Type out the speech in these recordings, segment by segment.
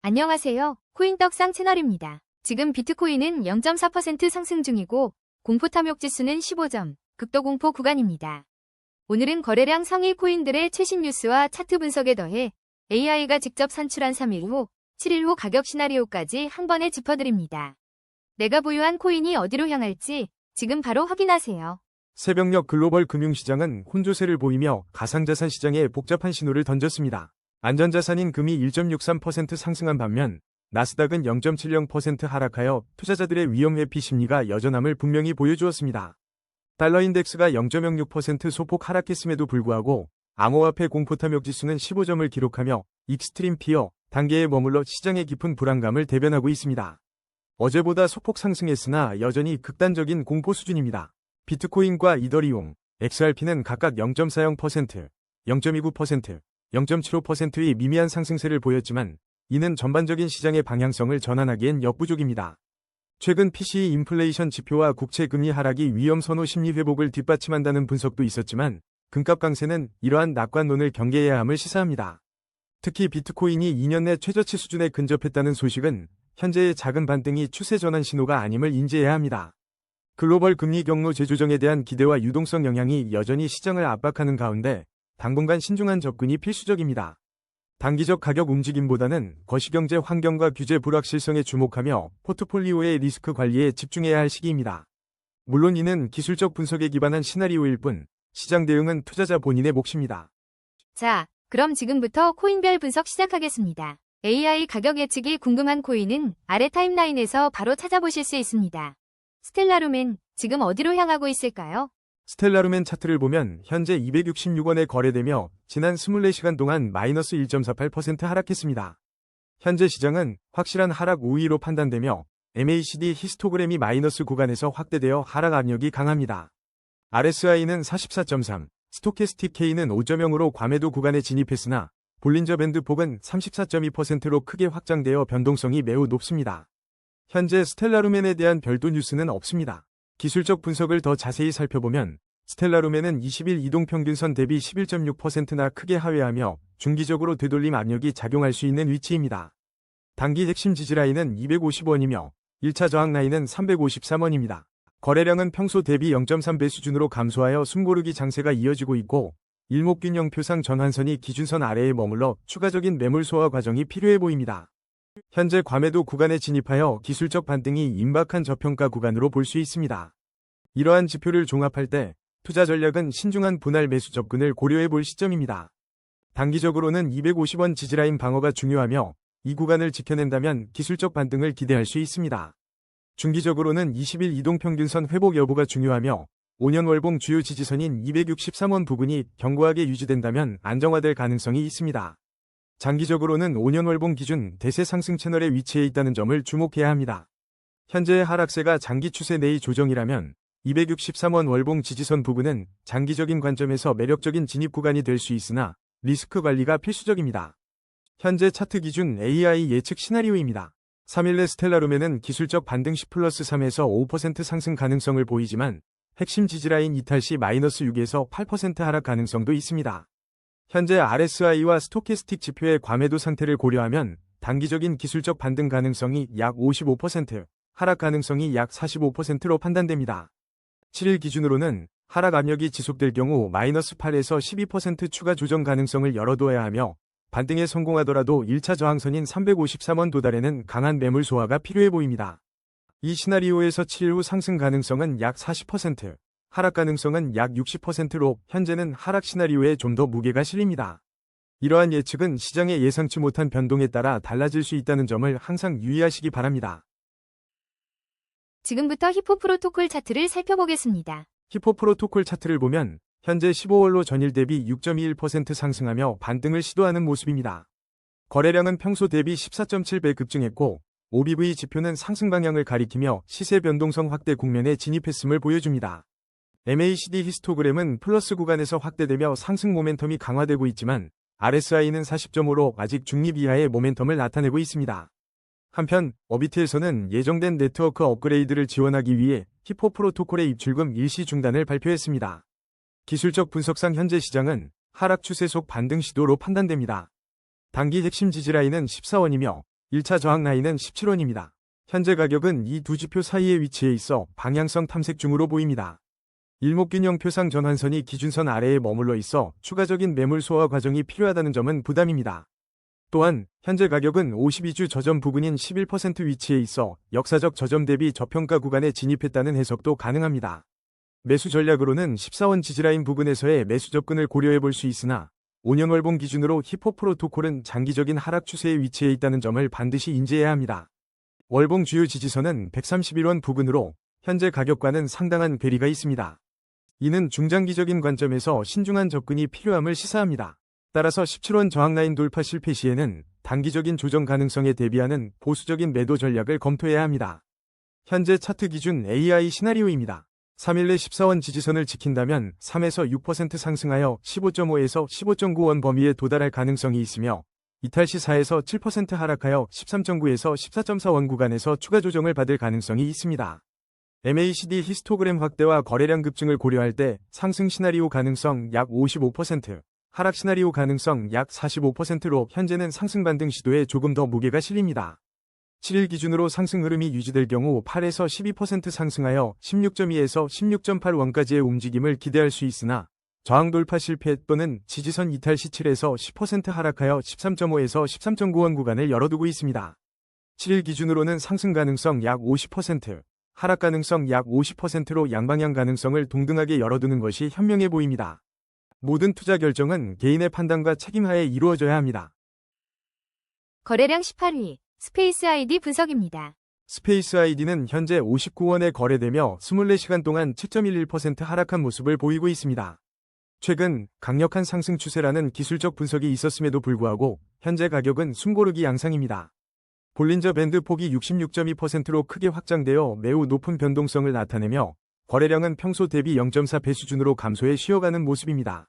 안녕하세요. 코인떡상 채널입니다. 지금 비트코인은 0.4% 상승 중이고 공포 탐욕 지수는 15점, 극도 공포 구간입니다. 오늘은 거래량 상위 코인들의 최신 뉴스와 차트 분석에 더해 AI가 직접 산출한 3일 후, 7일 후 가격 시나리오까지 한 번에 짚어드립니다. 내가 보유한 코인이 어디로 향할지 지금 바로 확인하세요. 새벽녘 글로벌 금융시장은 혼조세를 보이며 가상자산 시장에 복잡한 신호를 던졌습니다. 안전자산인 금이 1.63% 상승한 반면 나스닥은 0.70% 하락하여 투자자들의 위험회피 심리가 여전함을 분명히 보여주었습니다. 달러 인덱스가 0.06% 소폭 하락했음에도 불구하고 암호화폐 공포탐욕 지수는 15점을 기록하며 익스트림 피어 단계에 머물러 시장의 깊은 불안감을 대변하고 있습니다. 어제보다 소폭 상승했으나 여전히 극단적인 공포 수준입니다. 비트코인과 이더리움, XRP는 각각 0.40%, 0.29%, 0.75%의 미미한 상승세를 보였지만 이는 전반적인 시장의 방향성을 전환하기엔 역부족입니다. 최근 PCE 인플레이션 지표와 국채 금리 하락이 위험 선호 심리 회복을 뒷받침한다는 분석도 있었지만 금값 강세는 이러한 낙관론을 경계해야 함을 시사합니다. 특히 비트코인이 2년 내 최저치 수준에 근접했다는 소식은 현재의 작은 반등이 추세 전환 신호가 아님을 인지해야 합니다. 글로벌 금리 경로 재조정에 대한 기대와 유동성 영향이 여전히 시장을 압박하는 가운데 당분간 신중한 접근이 필수적입니다. 단기적 가격 움직임보다는 거시경제 환경과 규제 불확실성에 주목하며 포트폴리오의 리스크 관리에 집중해야 할 시기입니다. 물론 이는 기술적 분석에 기반한 시나리오일 뿐 시장 대응은 투자자 본인의 몫입니다. 자, 그럼 지금부터 코인별 분석 시작하겠습니다. AI 가격 예측이 궁금한 코인은 아래 타임라인에서 바로 찾아보실 수 있습니다. 스텔라룸은 지금 어디로 향하고 있을까요? 스텔라룸엔 차트를 보면 현재 266원에 거래되며 지난 24시간 동안 마이너스 1.48% 하락했습니다. 현재 시장은 확실한 하락 우위로 판단되며 MACD 히스토그램이 마이너스 구간에서 확대되어 하락 압력이 강합니다. RSI는 44.3, 스토캐스틱 K는 5.0으로 과매도 구간에 진입했으나 볼린저 밴드 폭은 34.2%로 크게 확장되어 변동성이 매우 높습니다. 현재 스텔라룸엔에 대한 별도 뉴스는 없습니다. 기술적 분석을 더 자세히 살펴보면 스텔라룸엔은 20일 이동평균선 대비 11.6%나 크게 하회하며 중기적으로 되돌림 압력이 작용할 수 있는 위치입니다. 단기 핵심 지지라인은 250원이며 1차 저항 라인은 353원입니다. 거래량은 평소 대비 0.3배 수준으로 감소하여 숨고르기 장세가 이어지고 있고 일목균형표상 전환선이 기준선 아래에 머물러 추가적인 매물 소화 과정이 필요해 보입니다. 현재 과매도 구간에 진입하여 기술적 반등이 임박한 저평가 구간으로 볼 수 있습니다. 이러한 지표를 종합할 때 투자 전략은 신중한 분할 매수 접근을 고려해 볼 시점입니다. 단기적으로는 250원 지지라인 방어가 중요하며 이 구간을 지켜낸다면 기술적 반등을 기대할 수 있습니다. 중기적으로는 20일 이동평균선 회복 여부가 중요하며 5년 월봉 주요 지지선인 263원 부근이 견고하게 유지된다면 안정화될 가능성이 있습니다. 장기적으로는 5년 월봉 기준 대세 상승 채널에 위치해 있다는 점을 주목해야 합니다. 현재의 하락세가 장기 추세 내의 조정이라면 263원 월봉 지지선 부근은 장기적인 관점에서 매력적인 진입 구간이 될 수 있으나 리스크 관리가 필수적입니다. 현재 차트 기준 AI 예측 시나리오입니다. 3일 내 스텔라룸에는 기술적 반등 10+3에서 5% 상승 가능성을 보이지만 핵심 지지라인 이탈 시 마이너스 6에서 8% 하락 가능성도 있습니다. 현재 RSI와 스토캐스틱 지표의 과매도 상태를 고려하면 단기적인 기술적 반등 가능성이 약 55%, 하락 가능성이 약 45%로 판단됩니다. 7일 기준으로는 하락 압력이 지속될 경우 마이너스 8에서 12% 추가 조정 가능성을 열어둬야 하며 반등에 성공하더라도 1차 저항선인 353원 도달에는 강한 매물 소화가 필요해 보입니다. 이 시나리오에서 7일 후 상승 가능성은 약 40%, 하락 가능성은 약 60%로 현재는 하락 시나리오에 좀 더 무게가 실립니다. 이러한 예측은 시장의 예상치 못한 변동에 따라 달라질 수 있다는 점을 항상 유의하시기 바랍니다. 지금부터 히포 프로토콜 차트를 살펴보겠습니다. 히포 프로토콜 차트를 보면 현재 15월로 전일 대비 6.21% 상승하며 반등을 시도하는 모습입니다. 거래량은 평소 대비 14.7배 급증했고 OBV 지표는 상승 방향을 가리키며 시세 변동성 확대 국면에 진입했음을 보여줍니다. MACD 히스토그램은 플러스 구간에서 확대되며 상승 모멘텀이 강화되고 있지만 RSI는 40.5로 아직 중립 이하의 모멘텀을 나타내고 있습니다. 한편 어비트에서는 예정된 네트워크 업그레이드를 지원하기 위해 히포 프로토콜의 입출금 일시 중단을 발표했습니다. 기술적 분석상 현재 시장은 하락 추세 속 반등 시도로 판단됩니다. 단기 핵심 지지라인은 14원이며 1차 저항 라인은 17원입니다. 현재 가격은 이 두 지표 사이에 위치해 있어 방향성 탐색 중으로 보입니다. 일목균형 표상 전환선이 기준선 아래에 머물러 있어 추가적인 매물 소화 과정이 필요하다는 점은 부담입니다. 또한 현재 가격은 52주 저점 부근인 11% 위치에 있어 역사적 저점 대비 저평가 구간에 진입했다는 해석도 가능합니다. 매수 전략으로는 14원 지지라인 부근에서의 매수 접근을 고려해 볼 수 있으나 5년 월봉 기준으로 히포 프로토콜은 장기적인 하락 추세에 위치해 있다는 점을 반드시 인지해야 합니다. 월봉 주요 지지선은 131원 부근으로 현재 가격과는 상당한 괴리가 있습니다. 이는 중장기적인 관점에서 신중한 접근이 필요함을 시사합니다. 따라서 17원 저항라인 돌파 실패 시에는 단기적인 조정 가능성에 대비하는 보수적인 매도 전략을 검토해야 합니다. 현재 차트 기준 AI 시나리오입니다. 3일 내 14원 지지선을 지킨다면 3에서 6% 상승하여 15.5에서 15.9원 범위에 도달할 가능성이 있으며 이탈 시 4에서 7% 하락하여 13.9에서 14.4원 구간에서 추가 조정을 받을 가능성이 있습니다. MACD 히스토그램 확대와 거래량 급증을 고려할 때 상승 시나리오 가능성 약 55%, 하락 시나리오 가능성 약 45%로 현재는 상승 반등 시도에 조금 더 무게가 실립니다. 7일 기준으로 상승 흐름이 유지될 경우 8에서 12% 상승하여 16.2에서 16.8원까지의 움직임을 기대할 수 있으나 저항 돌파 실패 또는 지지선 이탈 시 7에서 10% 하락하여 13.5에서 13.9원 구간을 열어두고 있습니다. 7일 기준으로는 상승 가능성 약 50%, 하락 가능성 약 50%로 양방향 가능성을 동등하게 열어두는 것이 현명해 보입니다. 모든 투자 결정은 개인의 판단과 책임하에 이루어져야 합니다. 거래량 18위, 스페이스 아이디 분석입니다. 스페이스 아이디는 현재 59원에 거래되며 24시간 동안 7.11% 하락한 모습을 보이고 있습니다. 최근 강력한 상승 추세라는 기술적 분석이 있었음에도 불구하고 현재 가격은 숨고르기 양상입니다. 볼린저 밴드 폭이 66.2%로 크게 확장되어 매우 높은 변동성을 나타내며 거래량은 평소 대비 0.4배 수준으로 감소해 쉬어가는 모습입니다.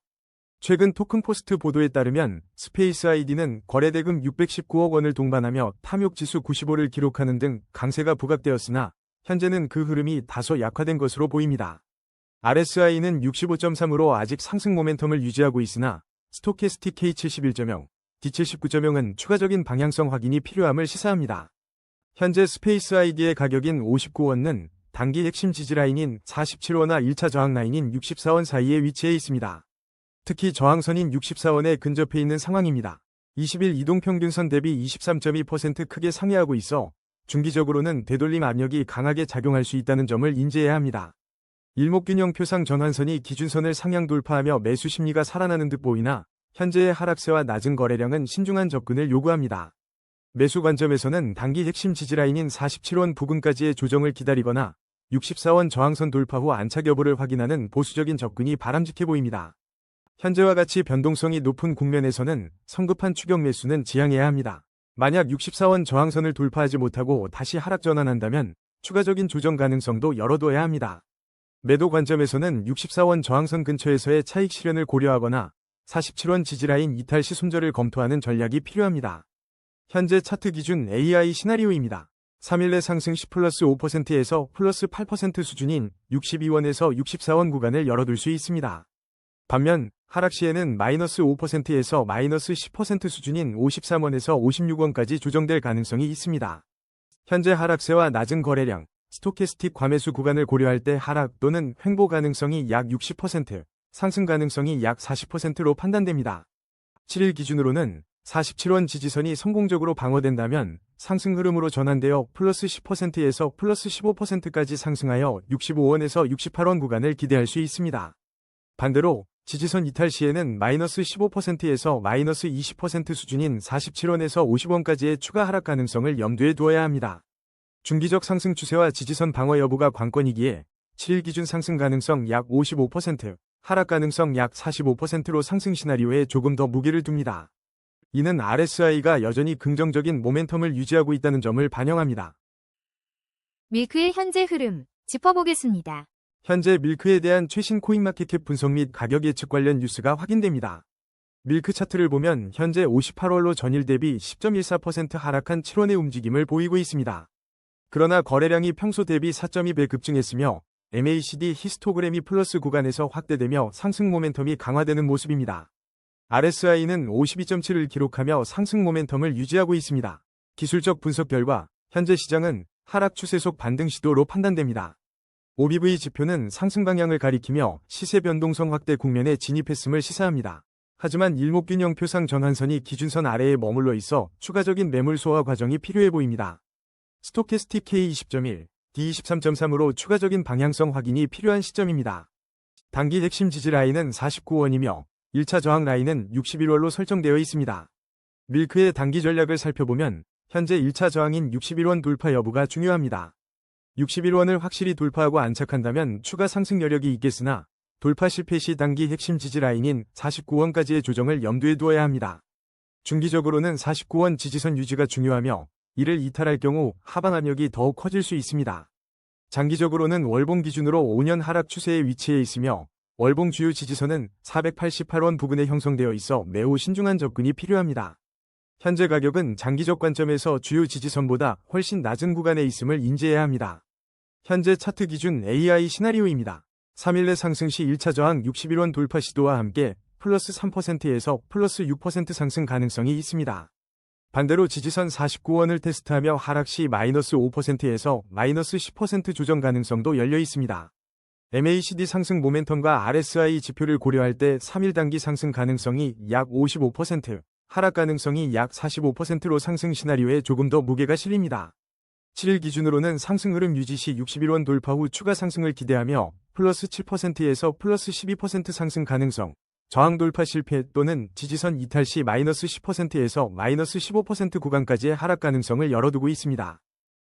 최근 토큰포스트 보도에 따르면 스페이스 아이디는 거래대금 619억 원을 동반하며 탐욕지수 95를 기록하는 등 강세가 부각되었으나 현재는 그 흐름이 다소 약화된 것으로 보입니다. RSI는 65.3으로 아직 상승 모멘텀을 유지하고 있으나 스토캐스틱 K71.0, D79.0은 추가적인 방향성 확인이 필요함을 시사합니다. 현재 스페이스 아이디의 가격인 59원은 단기 핵심 지지라인인 47원과 1차 저항 라인인 64원 사이에 위치해 있습니다. 특히 저항선인 64원에 근접해 있는 상황입니다. 20일 이동평균선 대비 23.2% 크게 상회하고 있어 중기적으로는 되돌림 압력이 강하게 작용할 수 있다는 점을 인지해야 합니다. 일목균형 표상 전환선이 기준선을 상향 돌파하며 매수 심리가 살아나는 듯 보이나 현재의 하락세와 낮은 거래량은 신중한 접근을 요구합니다. 매수 관점에서는 단기 핵심 지지라인인 47원 부근까지의 조정을 기다리거나 64원 저항선 돌파 후 안착 여부를 확인하는 보수적인 접근이 바람직해 보입니다. 현재와 같이 변동성이 높은 국면에서는 성급한 추격 매수는 지양해야 합니다. 만약 64원 저항선을 돌파하지 못하고 다시 하락 전환한다면 추가적인 조정 가능성도 열어둬야 합니다. 매도 관점에서는 64원 저항선 근처에서의 차익 실현을 고려하거나 47원 지지라인 이탈 시 손절을 검토하는 전략이 필요합니다. 현재 차트 기준 AI 시나리오입니다. 3일 내 상승 10+5%에서 플러스 8% 수준인 62원에서 64원 구간을 열어둘 수 있습니다. 반면 하락 시에는 마이너스 5%에서 마이너스 10% 수준인 53원에서 56원까지 조정될 가능성이 있습니다. 현재 하락세와 낮은 거래량, 스토캐스틱 과매수 구간을 고려할 때 하락 또는 횡보 가능성이 약 60%, 상승 가능성이 약 40%로 판단됩니다. 7일 기준으로는 47원 지지선이 성공적으로 방어된다면 상승 흐름으로 전환되어 플러스 10%에서 플러스 15%까지 상승하여 65원에서 68원 구간을 기대할 수 있습니다. 반대로 지지선 이탈 시에는 마이너스 15%에서 마이너스 20% 수준인 47원에서 50원까지의 추가 하락 가능성을 염두에 두어야 합니다. 중기적 상승 추세와 지지선 방어 여부가 관건이기에 7일 기준 상승 가능성 약 55%, 하락 가능성 약 45%로 상승 시나리오에 조금 더 무게를 둡니다. 이는 RSI가 여전히 긍정적인 모멘텀을 유지하고 있다는 점을 반영합니다. 밀크의 현재 흐름 짚어보겠습니다. 현재 밀크에 대한 최신 코인마켓캡 분석 및 가격 예측 관련 뉴스가 확인됩니다. 밀크 차트를 보면 현재 58월로 전일 대비 10.14% 하락한 7원의 움직임을 보이고 있습니다. 그러나 거래량이 평소 대비 4.2배 급증했으며 MACD 히스토그램이 플러스 구간에서 확대되며 상승 모멘텀이 강화되는 모습입니다. RSI는 52.7을 기록하며 상승 모멘텀을 유지하고 있습니다. 기술적 분석 결과 현재 시장은 하락 추세 속 반등 시도로 판단됩니다. OBV 지표는 상승 방향을 가리키며 시세 변동성 확대 국면에 진입했음을 시사합니다. 하지만 일목균형 표상 전환선이 기준선 아래에 머물러 있어 추가적인 매물 소화 과정이 필요해 보입니다. 스토캐스틱 K20.1, D23.3으로 추가적인 방향성 확인이 필요한 시점입니다. 단기 핵심 지지 라인은 49원이며 1차 저항 라인은 61원로 설정되어 있습니다. 밀크의 단기 전략을 살펴보면 현재 1차 저항인 61원 돌파 여부가 중요합니다. 61원을 확실히 돌파하고 안착한다면 추가 상승 여력이 있겠으나 돌파 실패 시 단기 핵심 지지 라인인 49원까지의 조정을 염두에 두어야 합니다. 중기적으로는 49원 지지선 유지가 중요하며 이를 이탈할 경우 하방 압력이 더욱 커질 수 있습니다. 장기적으로는 월봉 기준으로 5년 하락 추세에 위치해 있으며 월봉 주요 지지선은 488원 부근에 형성되어 있어 매우 신중한 접근이 필요합니다. 현재 가격은 장기적 관점에서 주요 지지선보다 훨씬 낮은 구간에 있음을 인지해야 합니다. 현재 차트 기준 AI 시나리오입니다. 3일 내 상승 시 1차 저항 61원 돌파 시도와 함께 플러스 3%에서 플러스 6% 상승 가능성이 있습니다. 반대로 지지선 49원을 테스트하며 하락 시 마이너스 5%에서 마이너스 10% 조정 가능성도 열려 있습니다. MACD 상승 모멘텀과 RSI 지표를 고려할 때 3일 단기 상승 가능성이 약 55%, 하락 가능성이 약 45%로 상승 시나리오에 조금 더 무게가 실립니다. 7일 기준으로는 상승 흐름 유지 시 61원 돌파 후 추가 상승을 기대하며 플러스 7%에서 플러스 12% 상승 가능성, 저항 돌파 실패 또는 지지선 이탈 시 마이너스 10%에서 마이너스 15% 구간까지의 하락 가능성을 열어두고 있습니다.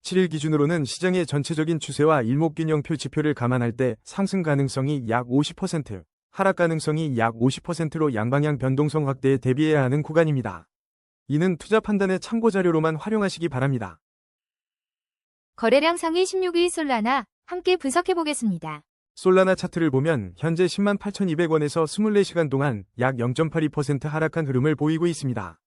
7일 기준으로는 시장의 전체적인 추세와 일목균형표 지표를 감안할 때 상승 가능성이 약 50%, 하락 가능성이 약 50%로 양방향 변동성 확대에 대비해야 하는 구간입니다. 이는 투자 판단의 참고 자료로만 활용하시기 바랍니다. 거래량 상위 16위 솔라나 함께 분석해 보겠습니다. 솔라나 차트를 보면 현재 108,200원에서 24시간 동안 약 0.82% 하락한 흐름을 보이고 있습니다.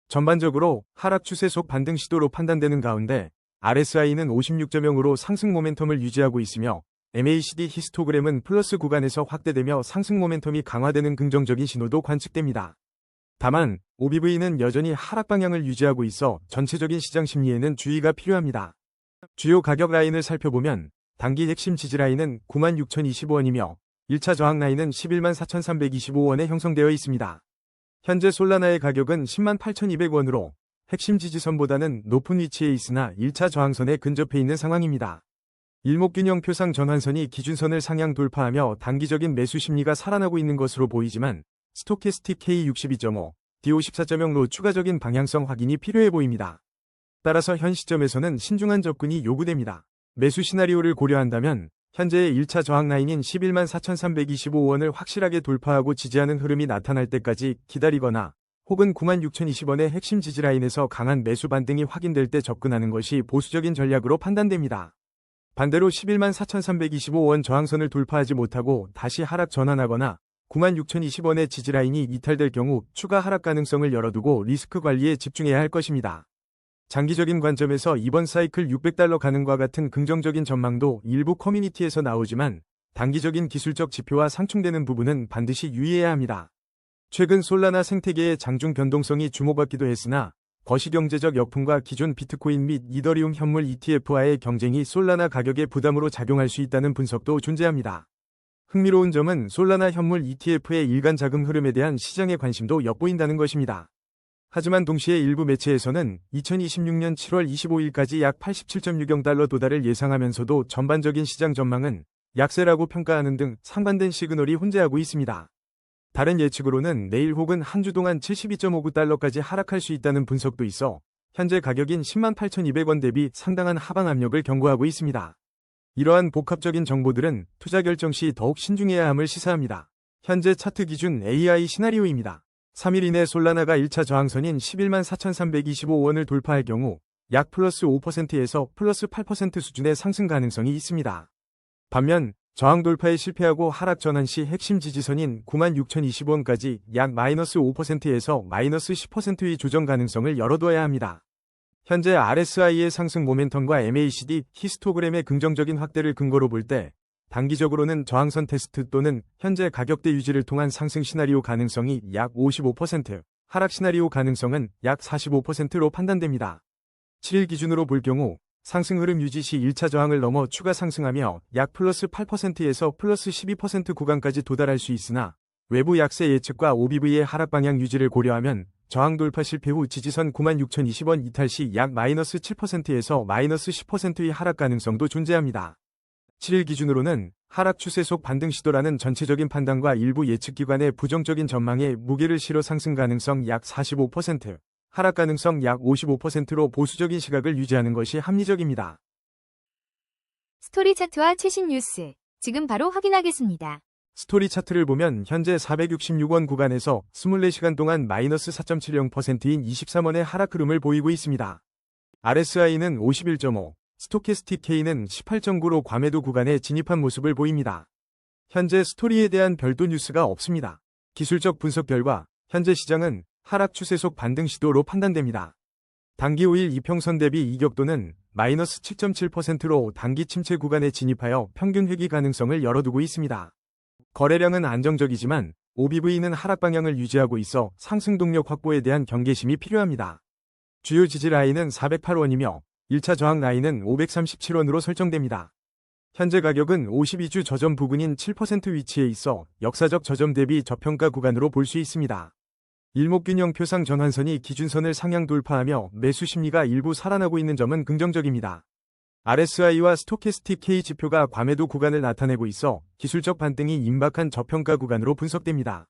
전반적으로 하락 추세 속 반등 시도로 판단되는 가운데 RSI는 56.0으로 상승 모멘텀을 유지하고 있으며 MACD 히스토그램은 플러스 구간에서 확대되며 상승 모멘텀이 강화되는 긍정적인 신호도 관측됩니다. 다만 OBV는 여전히 하락 방향을 유지하고 있어 전체적인 시장 심리에는 주의가 필요합니다. 주요 가격 라인을 살펴보면 단기 핵심 지지 라인은 96,025원이며 1차 저항 라인은 114,325원에 형성되어 있습니다. 현재 솔라나의 가격은 108,200원으로 핵심 지지선보다는 높은 위치에 있으나 1차 저항선에 근접해 있는 상황입니다. 일목균형 표상 전환선이 기준선을 상향 돌파하며 단기적인 매수 심리가 살아나고 있는 것으로 보이지만 스토캐스틱 K62.5, D54.0로 추가적인 방향성 확인이 필요해 보입니다. 따라서 현 시점에서는 신중한 접근이 요구됩니다. 매수 시나리오를 고려한다면 현재의 1차 저항 라인인 114,325원을 확실하게 돌파하고 지지하는 흐름이 나타날 때까지 기다리거나 혹은 96,020원의 핵심 지지 라인에서 강한 매수 반등이 확인될 때 접근하는 것이 보수적인 전략으로 판단됩니다. 반대로 114,325원 저항선을 돌파하지 못하고 다시 하락 전환하거나 96,020원의 지지 라인이 이탈될 경우 추가 하락 가능성을 열어두고 리스크 관리에 집중해야 할 것입니다. 장기적인 관점에서 이번 사이클 600달러 가능과 같은 긍정적인 전망도 일부 커뮤니티에서 나오지만 단기적인 기술적 지표와 상충되는 부분은 반드시 유의해야 합니다. 최근 솔라나 생태계의 장중 변동성이 주목받기도 했으나 거시경제적 역풍과 기존 비트코인 및 이더리움 현물 ETF와의 경쟁이 솔라나 가격에 부담으로 작용할 수 있다는 분석도 존재합니다. 흥미로운 점은 솔라나 현물 ETF의 일간 자금 흐름에 대한 시장의 관심도 엿보인다는 것입니다. 하지만 동시에 일부 매체에서는 2026년 7월 25일까지 약 87.60달러 도달을 예상하면서도 전반적인 시장 전망은 약세라고 평가하는 등 상반된 시그널이 혼재하고 있습니다. 다른 예측으로는 내일 혹은 한 주 동안 72.59달러까지 하락할 수 있다는 분석도 있어 현재 가격인 108,200원 대비 상당한 하방 압력을 경고하고 있습니다. 이러한 복합적인 정보들은 투자 결정 시 더욱 신중해야 함을 시사합니다. 현재 차트 기준 AI 시나리오입니다. 3일 이내 솔라나가 1차 저항선인 114,325원을 돌파할 경우 약 플러스 5%에서 플러스 8% 수준의 상승 가능성이 있습니다. 반면 저항 돌파에 실패하고 하락 전환 시 핵심 지지선인 96,020원까지 약 마이너스 5%에서 마이너스 10%의 조정 가능성을 열어둬야 합니다. 현재 RSI의 상승 모멘텀과 MACD 히스토그램의 긍정적인 확대를 근거로 볼 때 단기적으로는 저항선 테스트 또는 현재 가격대 유지를 통한 상승 시나리오 가능성이 약 55%, 하락 시나리오 가능성은 약 45%로 판단됩니다. 7일 기준으로 볼 경우 상승 흐름 유지 시 1차 저항을 넘어 추가 상승하며 약 플러스 8%에서 플러스 12% 구간까지 도달할 수 있으나 외부 약세 예측과 OBV의 하락 방향 유지를 고려하면 저항 돌파 실패 후 지지선 96,020원 이탈 시 약 마이너스 7%에서 마이너스 10%의 하락 가능성도 존재합니다. 7일 기준으로는 하락 추세 속 반등 시도라는 전체적인 판단과 일부 예측기관의 부정적인 전망에 무게를 실어 상승 가능성 약 45%, 하락 가능성 약 55%로 보수적인 시각을 유지하는 것이 합리적입니다. 스토리 차트와 최신 뉴스, 지금 바로 확인하겠습니다. 스토리 차트를 보면 현재 466원 구간에서 24시간 동안 마이너스 4.70%인 23원의 하락 흐름을 보이고 있습니다. RSI는 51.5, 스토캐스틱 K는 18.9로 과매도 구간에 진입한 모습을 보입니다. 현재 스토리에 대한 별도 뉴스가 없습니다. 기술적 분석 결과 현재 시장은 하락 추세 속 반등 시도로 판단됩니다. 단기 5일 이평선 대비 이격도는 마이너스 7.7%로 단기 침체 구간에 진입하여 평균 회귀 가능성을 열어두고 있습니다. 거래량은 안정적이지만 OBV는 하락 방향을 유지하고 있어 상승 동력 확보에 대한 경계심이 필요합니다. 주요 지지 라인은 408원이며 1차 저항 라인은 537원으로 설정됩니다. 현재 가격은 52주 저점 부근인 7% 위치에 있어 역사적 저점 대비 저평가 구간으로 볼 수 있습니다. 일목균형 표상 전환선이 기준선을 상향 돌파하며 매수 심리가 일부 살아나고 있는 점은 긍정적입니다. RSI와 스토캐스틱 K 지표가 과매도 구간을 나타내고 있어 기술적 반등이 임박한 저평가 구간으로 분석됩니다.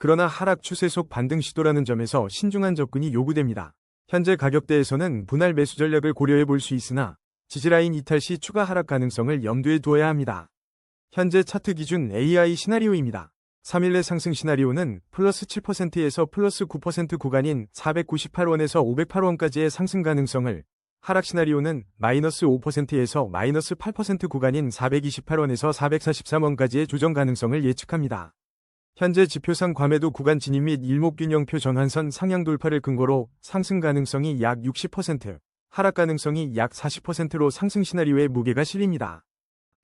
그러나 하락 추세 속 반등 시도라는 점에서 신중한 접근이 요구됩니다. 현재 가격대에서는 분할 매수 전략을 고려해 볼 수 있으나 지지라인 이탈 시 추가 하락 가능성을 염두에 두어야 합니다. 현재 차트 기준 AI 시나리오입니다. 3일 내 상승 시나리오는 플러스 7%에서 플러스 9% 구간인 498원에서 508원까지의 상승 가능성을, 하락 시나리오는 마이너스 5%에서 마이너스 8% 구간인 428원에서 443원까지의 조정 가능성을 예측합니다. 현재 지표상 과매도 구간 진입 및 일목균형표 전환선 상향 돌파를 근거로 상승 가능성이 약 60%, 하락 가능성이 약 40%로 상승 시나리오에 무게가 실립니다.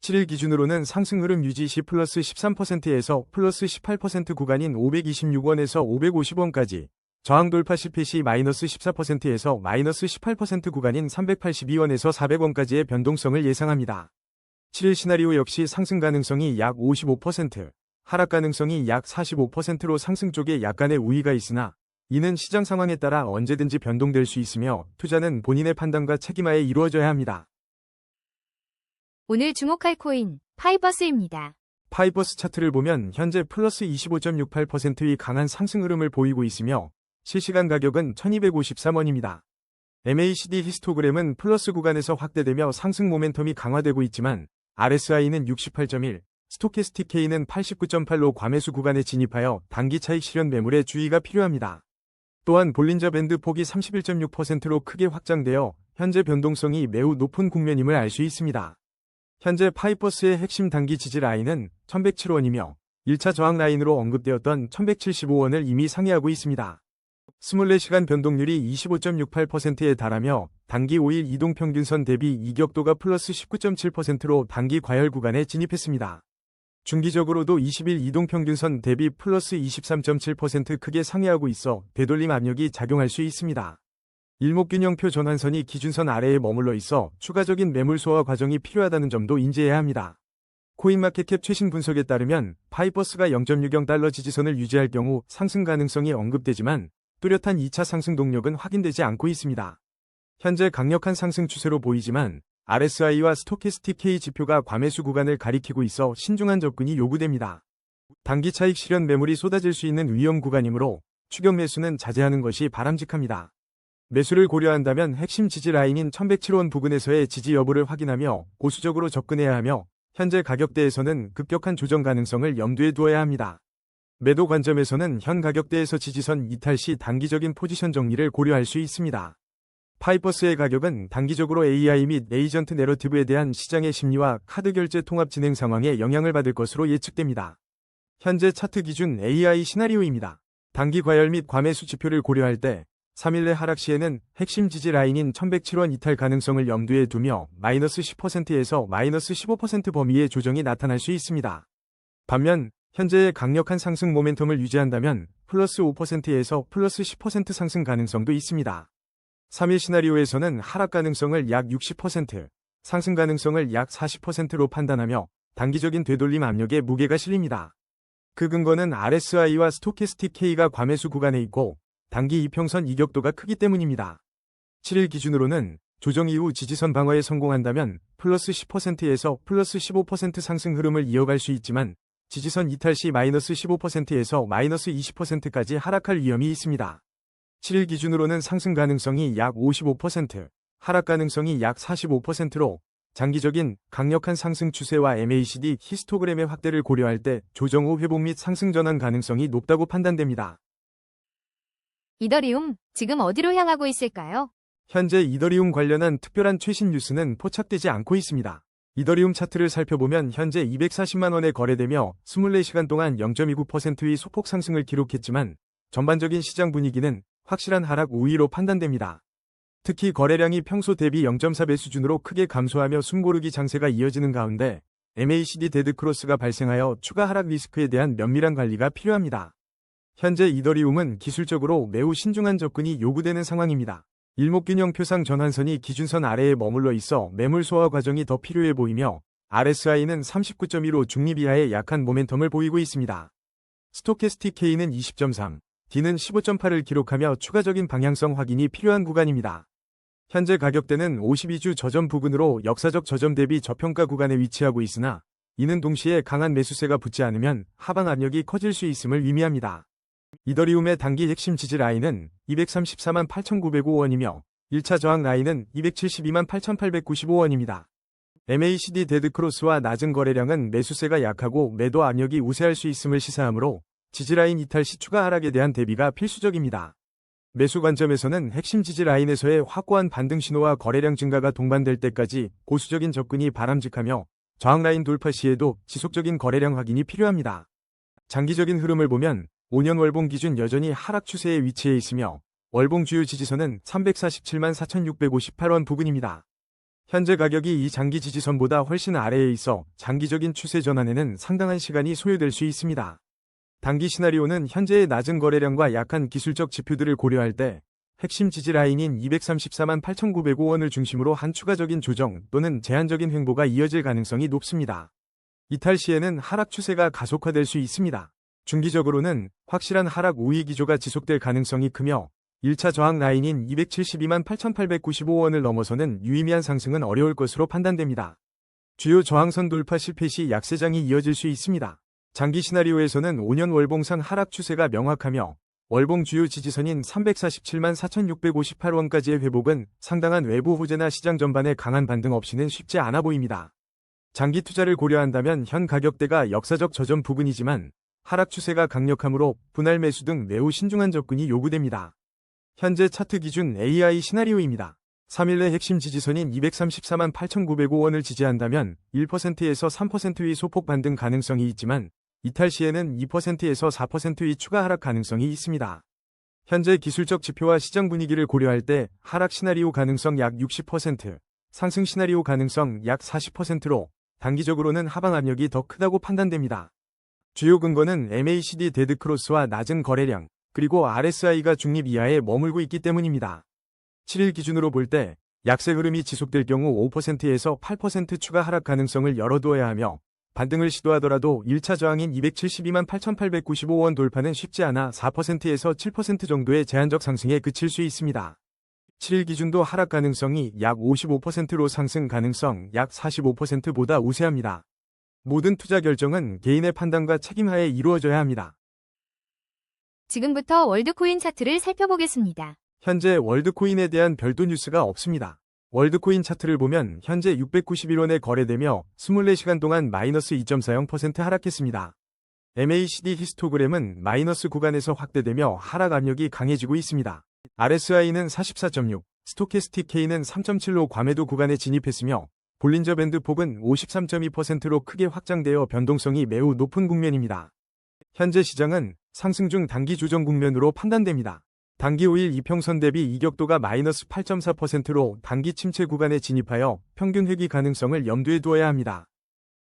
7일 기준으로는 상승 흐름 유지 시 플러스 13%에서 플러스 18% 구간인 526원에서 550원까지, 저항 돌파 실패 시 마이너스 14%에서 마이너스 18% 구간인 382원에서 400원까지의 변동성을 예상합니다. 7일 시나리오 역시 상승 가능성이 약 55%, 하락 가능성이 약 45%로 상승 쪽에 약간의 우위가 있으나 이는 시장 상황에 따라 언제든지 변동될 수 있으며 투자는 본인의 판단과 책임하에 이루어져야 합니다. 오늘 주목할 코인, 파이버스입니다. 파이버스 차트를 보면 현재 플러스 25.68%의 강한 상승 흐름을 보이고 있으며 실시간 가격은 1253원입니다. MACD 히스토그램은 플러스 구간에서 확대되며 상승 모멘텀이 강화되고 있지만 RSI는 68.1, 스토캐스틱 K는 89.8로 과매수 구간에 진입하여 단기 차익 실현 매물에 주의가 필요합니다. 또한 볼린저 밴드 폭이 31.6%로 크게 확장되어 현재 변동성이 매우 높은 국면임을 알 수 있습니다. 현재 파이버스의 핵심 단기 지지 라인은 1107원이며 1차 저항 라인으로 언급되었던 1175원을 이미 상회하고 있습니다. 24시간 변동률이 25.68%에 달하며 단기 5일 이동평균선 대비 이격도가 플러스 19.7%로 단기 과열 구간에 진입했습니다. 중기적으로도 20일 이동평균선 대비 플러스 23.7% 크게 상회하고 있어 되돌림 압력이 작용할 수 있습니다. 일목균형표 전환선이 기준선 아래에 머물러 있어 추가적인 매물 소화 과정이 필요하다는 점도 인지해야 합니다. 코인마켓캡 최신 분석에 따르면 파이버스가 0.60달러 지지선을 유지할 경우 상승 가능성이 언급되지만 뚜렷한 2차 상승 동력은 확인되지 않고 있습니다. 현재 강력한 상승 추세로 보이지만 RSI와 스토캐스틱 K 지표가 과매수 구간을 가리키고 있어 신중한 접근이 요구됩니다. 단기 차익 실현 매물이 쏟아질 수 있는 위험 구간이므로 추격 매수는 자제하는 것이 바람직합니다. 매수를 고려한다면 핵심 지지 라인인 1107원 부근에서의 지지 여부를 확인하며 보수적으로 접근해야 하며 현재 가격대에서는 급격한 조정 가능성을 염두에 두어야 합니다. 매도 관점에서는 현 가격대에서 지지선 이탈 시 단기적인 포지션 정리를 고려할 수 있습니다. 파이버스의 가격은 단기적으로 AI 및 에이전트 내러티브에 대한 시장의 심리와 카드 결제 통합 진행 상황에 영향을 받을 것으로 예측됩니다. 현재 차트 기준 AI 시나리오입니다. 단기 과열 및 과매수 지표를 고려할 때 3일 내 하락 시에는 핵심 지지 라인인 1107원 이탈 가능성을 염두에 두며 마이너스 10%에서 마이너스 15% 범위의 조정이 나타날 수 있습니다. 반면 현재의 강력한 상승 모멘텀을 유지한다면 플러스 5%에서 플러스 10% 상승 가능성도 있습니다. 3일 시나리오에서는 하락 가능성을 약 60%, 상승 가능성을 약 40%로 판단하며 단기적인 되돌림 압력에 무게가 실립니다. 그 근거는 RSI와 스토캐스틱 K가 과매수 구간에 있고 단기 이평선 이격도가 크기 때문입니다. 7일 기준으로는 조정 이후 지지선 방어에 성공한다면 플러스 10%에서 플러스 15% 상승 흐름을 이어갈 수 있지만 지지선 이탈 시 마이너스 15%에서 마이너스 20%까지 하락할 위험이 있습니다. 7일 기준으로는 상승 가능성이 약 55%, 하락 가능성이 약 45%로 장기적인 강력한 상승 추세와 MACD 히스토그램의 확대를 고려할 때 조정 후 회복 및 상승 전환 가능성이 높다고 판단됩니다. 이더리움, 지금 어디로 향하고 있을까요? 현재 이더리움 관련한 특별한 최신 뉴스는 포착되지 않고 있습니다. 이더리움 차트를 살펴보면 현재 240만 원에 거래되며 24시간 동안 0.29%의 소폭 상승을 기록했지만 전반적인 시장 분위기는 확실한 하락 우위로 판단됩니다. 특히 거래량이 평소 대비 0.4배 수준으로 크게 감소하며 숨고르기 장세가 이어지는 가운데 MACD 데드크로스가 발생하여 추가 하락 리스크에 대한 면밀한 관리가 필요합니다. 현재 이더리움은 기술적으로 매우 신중한 접근이 요구되는 상황입니다. 일목균형표상 전환선이 기준선 아래에 머물러 있어 매물 소화 과정이 더 필요해 보이며 RSI는 39.15 중립 이하의 약한 모멘텀을 보이고 있습니다. 스토캐스틱 K는 20.3, D는 15.8을 기록하며 추가적인 방향성 확인이 필요한 구간입니다. 현재 가격대는 52주 저점 부근으로 역사적 저점 대비 저평가 구간에 위치하고 있으나 이는 동시에 강한 매수세가 붙지 않으면 하방 압력이 커질 수 있음을 의미합니다. 이더리움의 단기 핵심 지지 라인은 234만 8,905원이며 1차 저항 라인은 272만 8,895원입니다. MACD 데드크로스와 낮은 거래량은 매수세가 약하고 매도 압력이 우세할 수 있음을 시사하므로 지지라인 이탈 시 추가 하락에 대한 대비가 필수적입니다. 매수 관점에서는 핵심 지지 라인에서의 확고한 반등 신호와 거래량 증가가 동반될 때까지 보수적인 접근이 바람직하며 저항 라인 돌파 시에도 지속적인 거래량 확인이 필요합니다. 장기적인 흐름을 보면 5년 월봉 기준 여전히 하락 추세에 위치해 있으며 월봉 주요 지지선은 347만 4,658원 부근입니다. 현재 가격이 이 장기 지지선보다 훨씬 아래에 있어 장기적인 추세 전환에는 상당한 시간이 소요될 수 있습니다. 단기 시나리오는 현재의 낮은 거래량과 약한 기술적 지표들을 고려할 때 핵심 지지 라인인 234만 8,905원을 중심으로 한 추가적인 조정 또는 제한적인 횡보가 이어질 가능성이 높습니다. 이탈 시에는 하락 추세가 가속화될 수 있습니다. 중기적으로는 확실한 하락 우위 기조가 지속될 가능성이 크며 1차 저항 라인인 272만 8,895원을 넘어서는 유의미한 상승은 어려울 것으로 판단됩니다. 주요 저항선 돌파 실패 시 약세장이 이어질 수 있습니다. 장기 시나리오에서는 5년 월봉상 하락 추세가 명확하며 월봉 주요 지지선인 347만 4,658원까지의 회복은 상당한 외부 호재나 시장 전반의 강한 반등 없이는 쉽지 않아 보입니다. 장기 투자를 고려한다면 현 가격대가 역사적 저점 부근이지만 하락 추세가 강력하므로 분할 매수 등 매우 신중한 접근이 요구됩니다. 현재 차트 기준 AI 시나리오입니다. 3일 내 핵심 지지선인 234만 8,905원을 지지한다면 1%에서 3%의 소폭 반등 가능성이 있지만 이탈 시에는 2%에서 4%의 추가 하락 가능성이 있습니다. 현재 기술적 지표와 시장 분위기를 고려할 때 하락 시나리오 가능성 약 60%, 상승 시나리오 가능성 약 40%로 단기적으로는 하방 압력이 더 크다고 판단됩니다. 주요 근거는 MACD 데드크로스와 낮은 거래량, 그리고 RSI가 중립 이하에 머물고 있기 때문입니다. 7일 기준으로 볼 때 약세 흐름이 지속될 경우 5%에서 8% 추가 하락 가능성을 열어두어야 하며 반등을 시도하더라도 1차 저항인 272만 8,895원 돌파는 쉽지 않아 4%에서 7% 정도의 제한적 상승에 그칠 수 있습니다. 7일 기준도 하락 가능성이 약 55%로 상승 가능성 약 45%보다 우세합니다. 모든 투자 결정은 개인의 판단과 책임하에 이루어져야 합니다. 지금부터 월드코인 차트를 살펴보겠습니다. 현재 월드코인에 대한 별도 뉴스가 없습니다. 월드코인 차트를 보면 현재 691원에 거래되며 24시간 동안 마이너스 2.40% 하락했습니다. MACD 히스토그램은 마이너스 구간에서 확대되며 하락 압력이 강해지고 있습니다. RSI는 44.6, 스토캐스틱 K는 3.7로 과매도 구간에 진입했으며 볼린저 밴드 폭은 53.2%로 크게 확장되어 변동성이 매우 높은 국면입니다. 현재 시장은 상승 중 단기 조정 국면으로 판단됩니다. 단기 5일 이평선 대비 이격도가 마이너스 8.4%로 단기 침체 구간에 진입하여 평균 회귀 가능성을 염두에 두어야 합니다.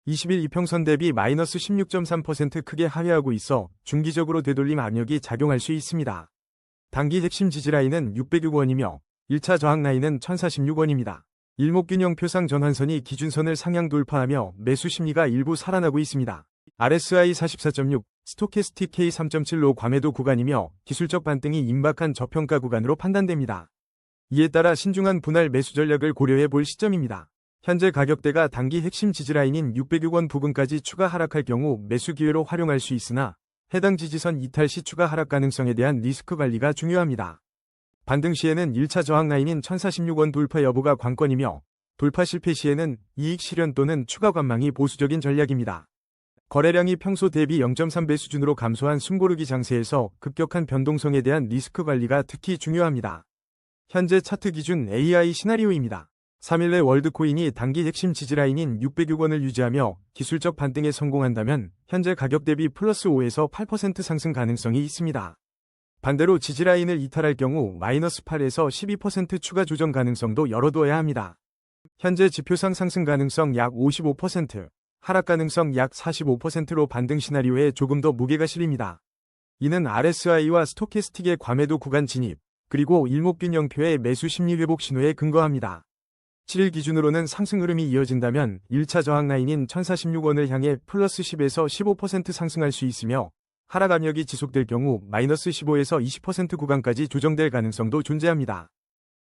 20일 이평선 대비 마이너스 16.3% 크게 하회하고 있어 중기적으로 되돌림 압력이 작용할 수 있습니다. 단기 핵심 지지라인은 606원이며 1차 저항 라인은 1046원입니다. 일목균형 표상 전환선이 기준선을 상향 돌파하며 매수 심리가 일부 살아나고 있습니다. RSI 44.6, 스토캐스틱 K 3.7로 과매도 구간이며 기술적 반등이 임박한 저평가 구간으로 판단됩니다. 이에 따라 신중한 분할 매수 전략을 고려해 볼 시점입니다. 현재 가격대가 단기 핵심 지지라인인 606원 부근까지 추가 하락할 경우 매수 기회로 활용할 수 있으나 해당 지지선 이탈 시 추가 하락 가능성에 대한 리스크 관리가 중요합니다. 반등 시에는 1차 저항 라인인 1046원 돌파 여부가 관건이며 돌파 실패 시에는 이익 실현 또는 추가 관망이 보수적인 전략입니다. 거래량이 평소 대비 0.3배 수준으로 감소한 숨고르기 장세에서 급격한 변동성에 대한 리스크 관리가 특히 중요합니다. 현재 차트 기준 AI 시나리오입니다. 3일 내 월드코인이 단기 핵심 지지라인인 606원을 유지하며 기술적 반등에 성공한다면 현재 가격 대비 플러스 5에서 8% 상승 가능성이 있습니다. 반대로 지지라인을 이탈할 경우 마이너스 8에서 12% 추가 조정 가능성도 열어둬야 합니다. 현재 지표상 상승 가능성 약 55%, 하락 가능성 약 45%로 반등 시나리오에 조금 더 무게가 실립니다. 이는 RSI와 스토캐스틱의 과매도 구간 진입, 그리고 일목균형표의 매수 심리 회복 신호에 근거합니다. 7일 기준으로는 상승 흐름이 이어진다면 1차 저항 라인인 1046원을 향해 플러스 10에서 15% 상승할 수 있으며 하락 압력이 지속될 경우 마이너스 15에서 20% 구간까지 조정될 가능성도 존재합니다.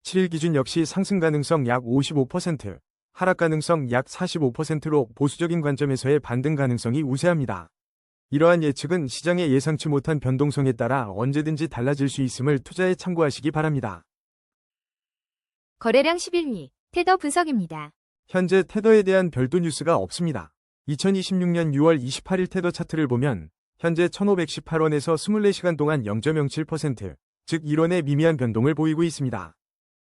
7일 기준 역시 상승 가능성 약 55%, 하락 가능성 약 45%로 보수적인 관점에서의 반등 가능성이 우세합니다. 이러한 예측은 시장의 예상치 못한 변동성에 따라 언제든지 달라질 수 있음을 투자에 참고하시기 바랍니다. 거래량 11위, 테더 분석입니다. 현재 테더에 대한 별도 뉴스가 없습니다. 2026년 6월 28일 테더 차트를 보면 현재 1518원에서 24시간 동안 0.07%, 즉 1원의 미미한 변동을 보이고 있습니다.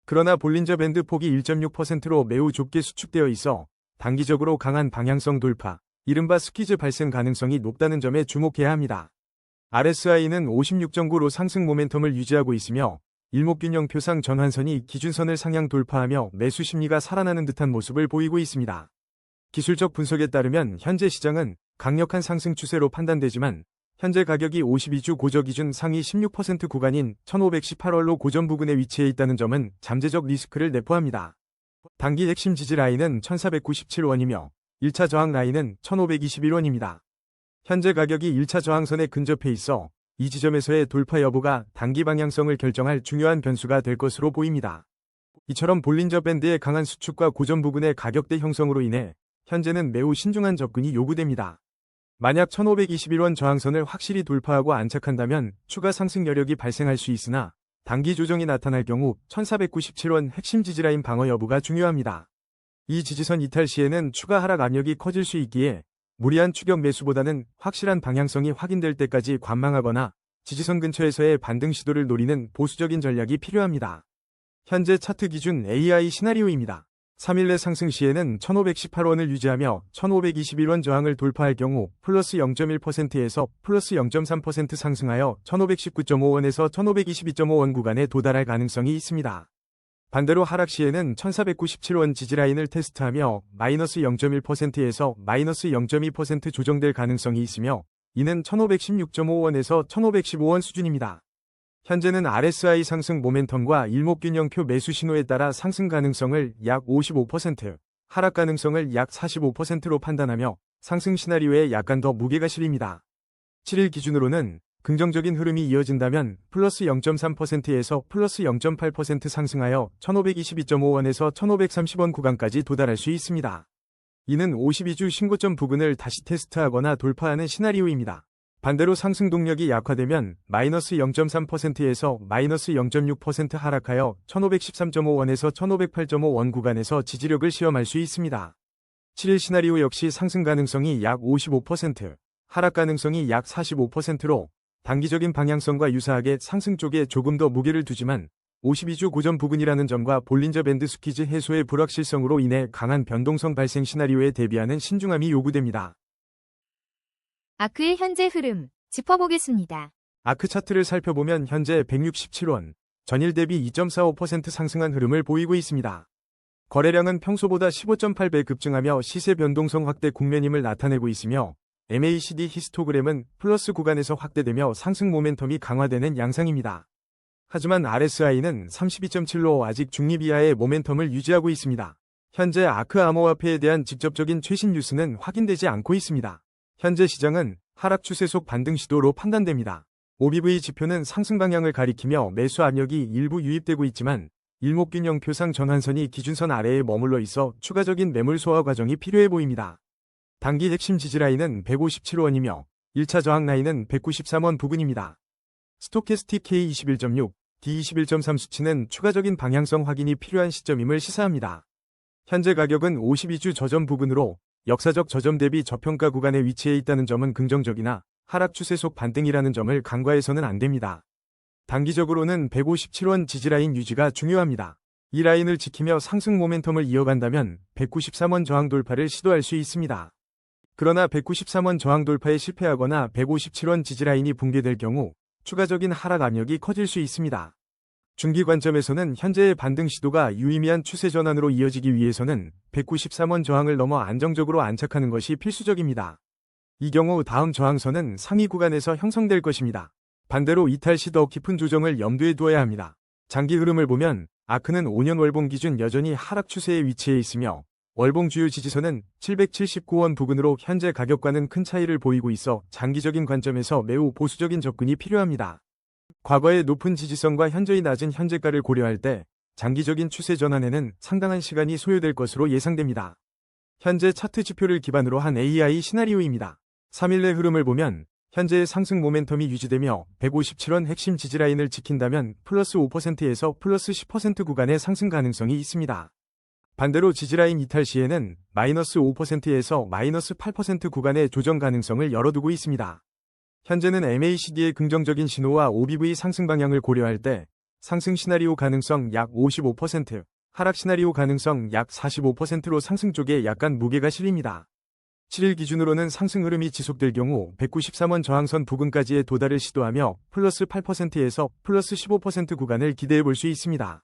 그러나 볼린저 밴드 폭이 1.6%로 매우 좁게 수축되어 있어 단기적으로 강한 방향성 돌파, 이른바 스퀴즈 발생 가능성이 높다는 점에 주목해야 합니다. RSI는 56.9로 상승 모멘텀을 유지하고 있으며 일목균형 표상 전환선이 기준선을 상향 돌파하며 매수 심리가 살아나는 듯한 모습을 보이고 있습니다. 기술적 분석에 따르면 현재 시장은 강력한 상승 추세로 판단되지만 현재 가격이 52주 고저 기준 상위 16% 구간인 1518원로 고점 부근에 위치해 있다는 점은 잠재적 리스크를 내포합니다. 단기 핵심 지지 라인은 1497원이며 1차 저항 라인은 1521원입니다. 현재 가격이 1차 저항선에 근접해 있어 이 지점에서의 돌파 여부가 단기 방향성을 결정할 중요한 변수가 될 것으로 보입니다. 이처럼 볼린저 밴드의 강한 수축과 고점 부근의 가격대 형성으로 인해 현재는 매우 신중한 접근이 요구됩니다. 만약 1521원 저항선을 확실히 돌파하고 안착한다면 추가 상승 여력이 발생할 수 있으나 단기 조정이 나타날 경우 1497원 핵심 지지라인 방어 여부가 중요합니다. 이 지지선 이탈 시에는 추가 하락 압력이 커질 수 있기에 무리한 추격 매수보다는 확실한 방향성이 확인될 때까지 관망하거나 지지선 근처에서의 반등 시도를 노리는 보수적인 전략이 필요합니다. 현재 차트 기준 AI 시나리오입니다. 3일 내 상승 시에는 1518원을 유지하며 1521원 저항을 돌파할 경우 플러스 0.1%에서 플러스 0.3% 상승하여 1519.5원에서 1522.5원 구간에 도달할 가능성이 있습니다. 반대로 하락 시에는 1497원 지지라인을 테스트하며 마이너스 0.1%에서 마이너스 0.2% 조정될 가능성이 있으며 이는 1516.5원에서 1515원 수준입니다. 현재는 RSI 상승 모멘텀과 일목균형표 매수 신호에 따라 상승 가능성을 약 55%, 하락 가능성을 약 45%로 판단하며 상승 시나리오에 약간 더 무게가 실립니다. 7일 기준으로는 긍정적인 흐름이 이어진다면 플러스 0.3%에서 플러스 0.8% 상승하여 1522.5원에서 1530원 구간까지 도달할 수 있습니다. 이는 52주 신고점 부근을 다시 테스트하거나 돌파하는 시나리오입니다. 반대로 상승 동력이 약화되면 마이너스 0.3%에서 마이너스 0.6% 하락하여 1513.5원에서 1508.5원 구간에서 지지력을 시험할 수 있습니다. 7일 시나리오 역시 상승 가능성이 약 55%, 하락 가능성이 약 45%로 단기적인 방향성과 유사하게 상승 쪽에 조금 더 무게를 두지만 52주 고점 부근이라는 점과 볼린저 밴드 스퀴즈 해소의 불확실성으로 인해 강한 변동성 발생 시나리오에 대비하는 신중함이 요구됩니다. 아크의 현재 흐름 짚어보겠습니다. 아크 차트를 살펴보면 현재 167원, 전일 대비 2.45% 상승한 흐름을 보이고 있습니다. 거래량은 평소보다 15.8배 급증하며 시세 변동성 확대 국면임을 나타내고 있으며 MACD 히스토그램은 플러스 구간에서 확대되며 상승 모멘텀이 강화되는 양상입니다. 하지만 RSI는 32.7로 아직 중립 이하의 모멘텀을 유지하고 있습니다. 현재 아크 암호화폐에 대한 직접적인 최신 뉴스는 확인되지 않고 있습니다. 현재 시장은 하락 추세 속 반등 시도로 판단됩니다. OBV 지표는 상승 방향을 가리키며 매수 압력이 일부 유입되고 있지만 일목균형표상 전환선이 기준선 아래에 머물러 있어 추가적인 매물 소화 과정이 필요해 보입니다. 단기 핵심 지지라인은 157원이며 1차 저항 라인은 193원 부근입니다. 스토캐스틱 K21.6, D21.3 수치는 추가적인 방향성 확인이 필요한 시점임을 시사합니다. 현재 가격은 52주 저점 부근으로 역사적 저점 대비 저평가 구간에 위치해 있다는 점은 긍정적이나 하락 추세 속 반등이라는 점을 간과해서는 안 됩니다. 단기적으로는 157원 지지라인 유지가 중요합니다. 이 라인을 지키며 상승 모멘텀을 이어간다면 193원 저항 돌파를 시도할 수 있습니다. 그러나 193원 저항 돌파에 실패하거나 157원 지지라인이 붕괴될 경우 추가적인 하락 압력이 커질 수 있습니다. 중기 관점에서는 현재의 반등 시도가 유의미한 추세 전환으로 이어지기 위해서는 193원 저항을 넘어 안정적으로 안착하는 것이 필수적입니다. 이 경우 다음 저항선은 상위 구간에서 형성될 것입니다. 반대로 이탈 시 더 깊은 조정을 염두에 두어야 합니다. 장기 흐름을 보면 아크는 5년 월봉 기준 여전히 하락 추세에 위치해 있으며 월봉 주요 지지선은 779원 부근으로 현재 가격과는 큰 차이를 보이고 있어 장기적인 관점에서 매우 보수적인 접근이 필요합니다. 과거의 높은 지지선과 현저히 낮은 현재가를 고려할 때 장기적인 추세 전환에는 상당한 시간이 소요될 것으로 예상됩니다. 현재 차트 지표를 기반으로 한 AI 시나리오입니다. 3일 내 흐름을 보면 현재의 상승 모멘텀이 유지되며 157원 핵심 지지라인을 지킨다면 플러스 5%에서 플러스 10% 구간의 상승 가능성이 있습니다. 반대로 지지라인 이탈 시에는 마이너스 5%에서 마이너스 8% 구간의 조정 가능성을 열어두고 있습니다. 현재는 MACD의 긍정적인 신호와 OBV 상승 방향을 고려할 때 상승 시나리오 가능성 약 55%, 하락 시나리오 가능성 약 45%로 상승 쪽에 약간 무게가 실립니다. 7일 기준으로는 상승 흐름이 지속될 경우 193원 저항선 부근까지의 도달을 시도하며 플러스 8%에서 플러스 15% 구간을 기대해 볼 수 있습니다.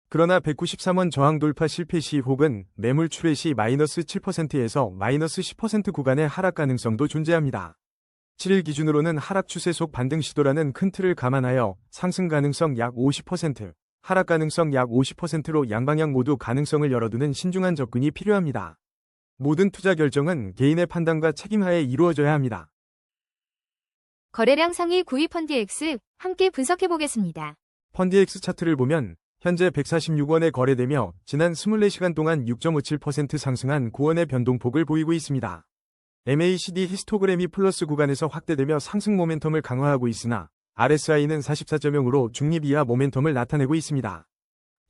그러나 193원 저항 돌파 실패 시 혹은 매물 출회 시 마이너스 7%에서 마이너스 10% 구간의 하락 가능성도 존재합니다. 7일 기준으로는 하락 추세 속 반등 시도라는 큰 틀을 감안하여 상승 가능성 약 50%, 하락 가능성 약 50%로 양방향 모두 가능성을 열어두는 신중한 접근이 필요합니다. 모든 투자 결정은 개인의 판단과 책임하에 이루어져야 합니다. 거래량 상위 9위 펀드X 함께 분석해 보겠습니다. 펀드X 차트를 보면 현재 146원에 거래되며 지난 24시간 동안 6.57% 상승한 9원의 변동폭을 보이고 있습니다. MACD 히스토그램이 플러스 구간에서 확대되며 상승 모멘텀을 강화하고 있으나 RSI는 44.0으로 중립 이하 모멘텀을 나타내고 있습니다.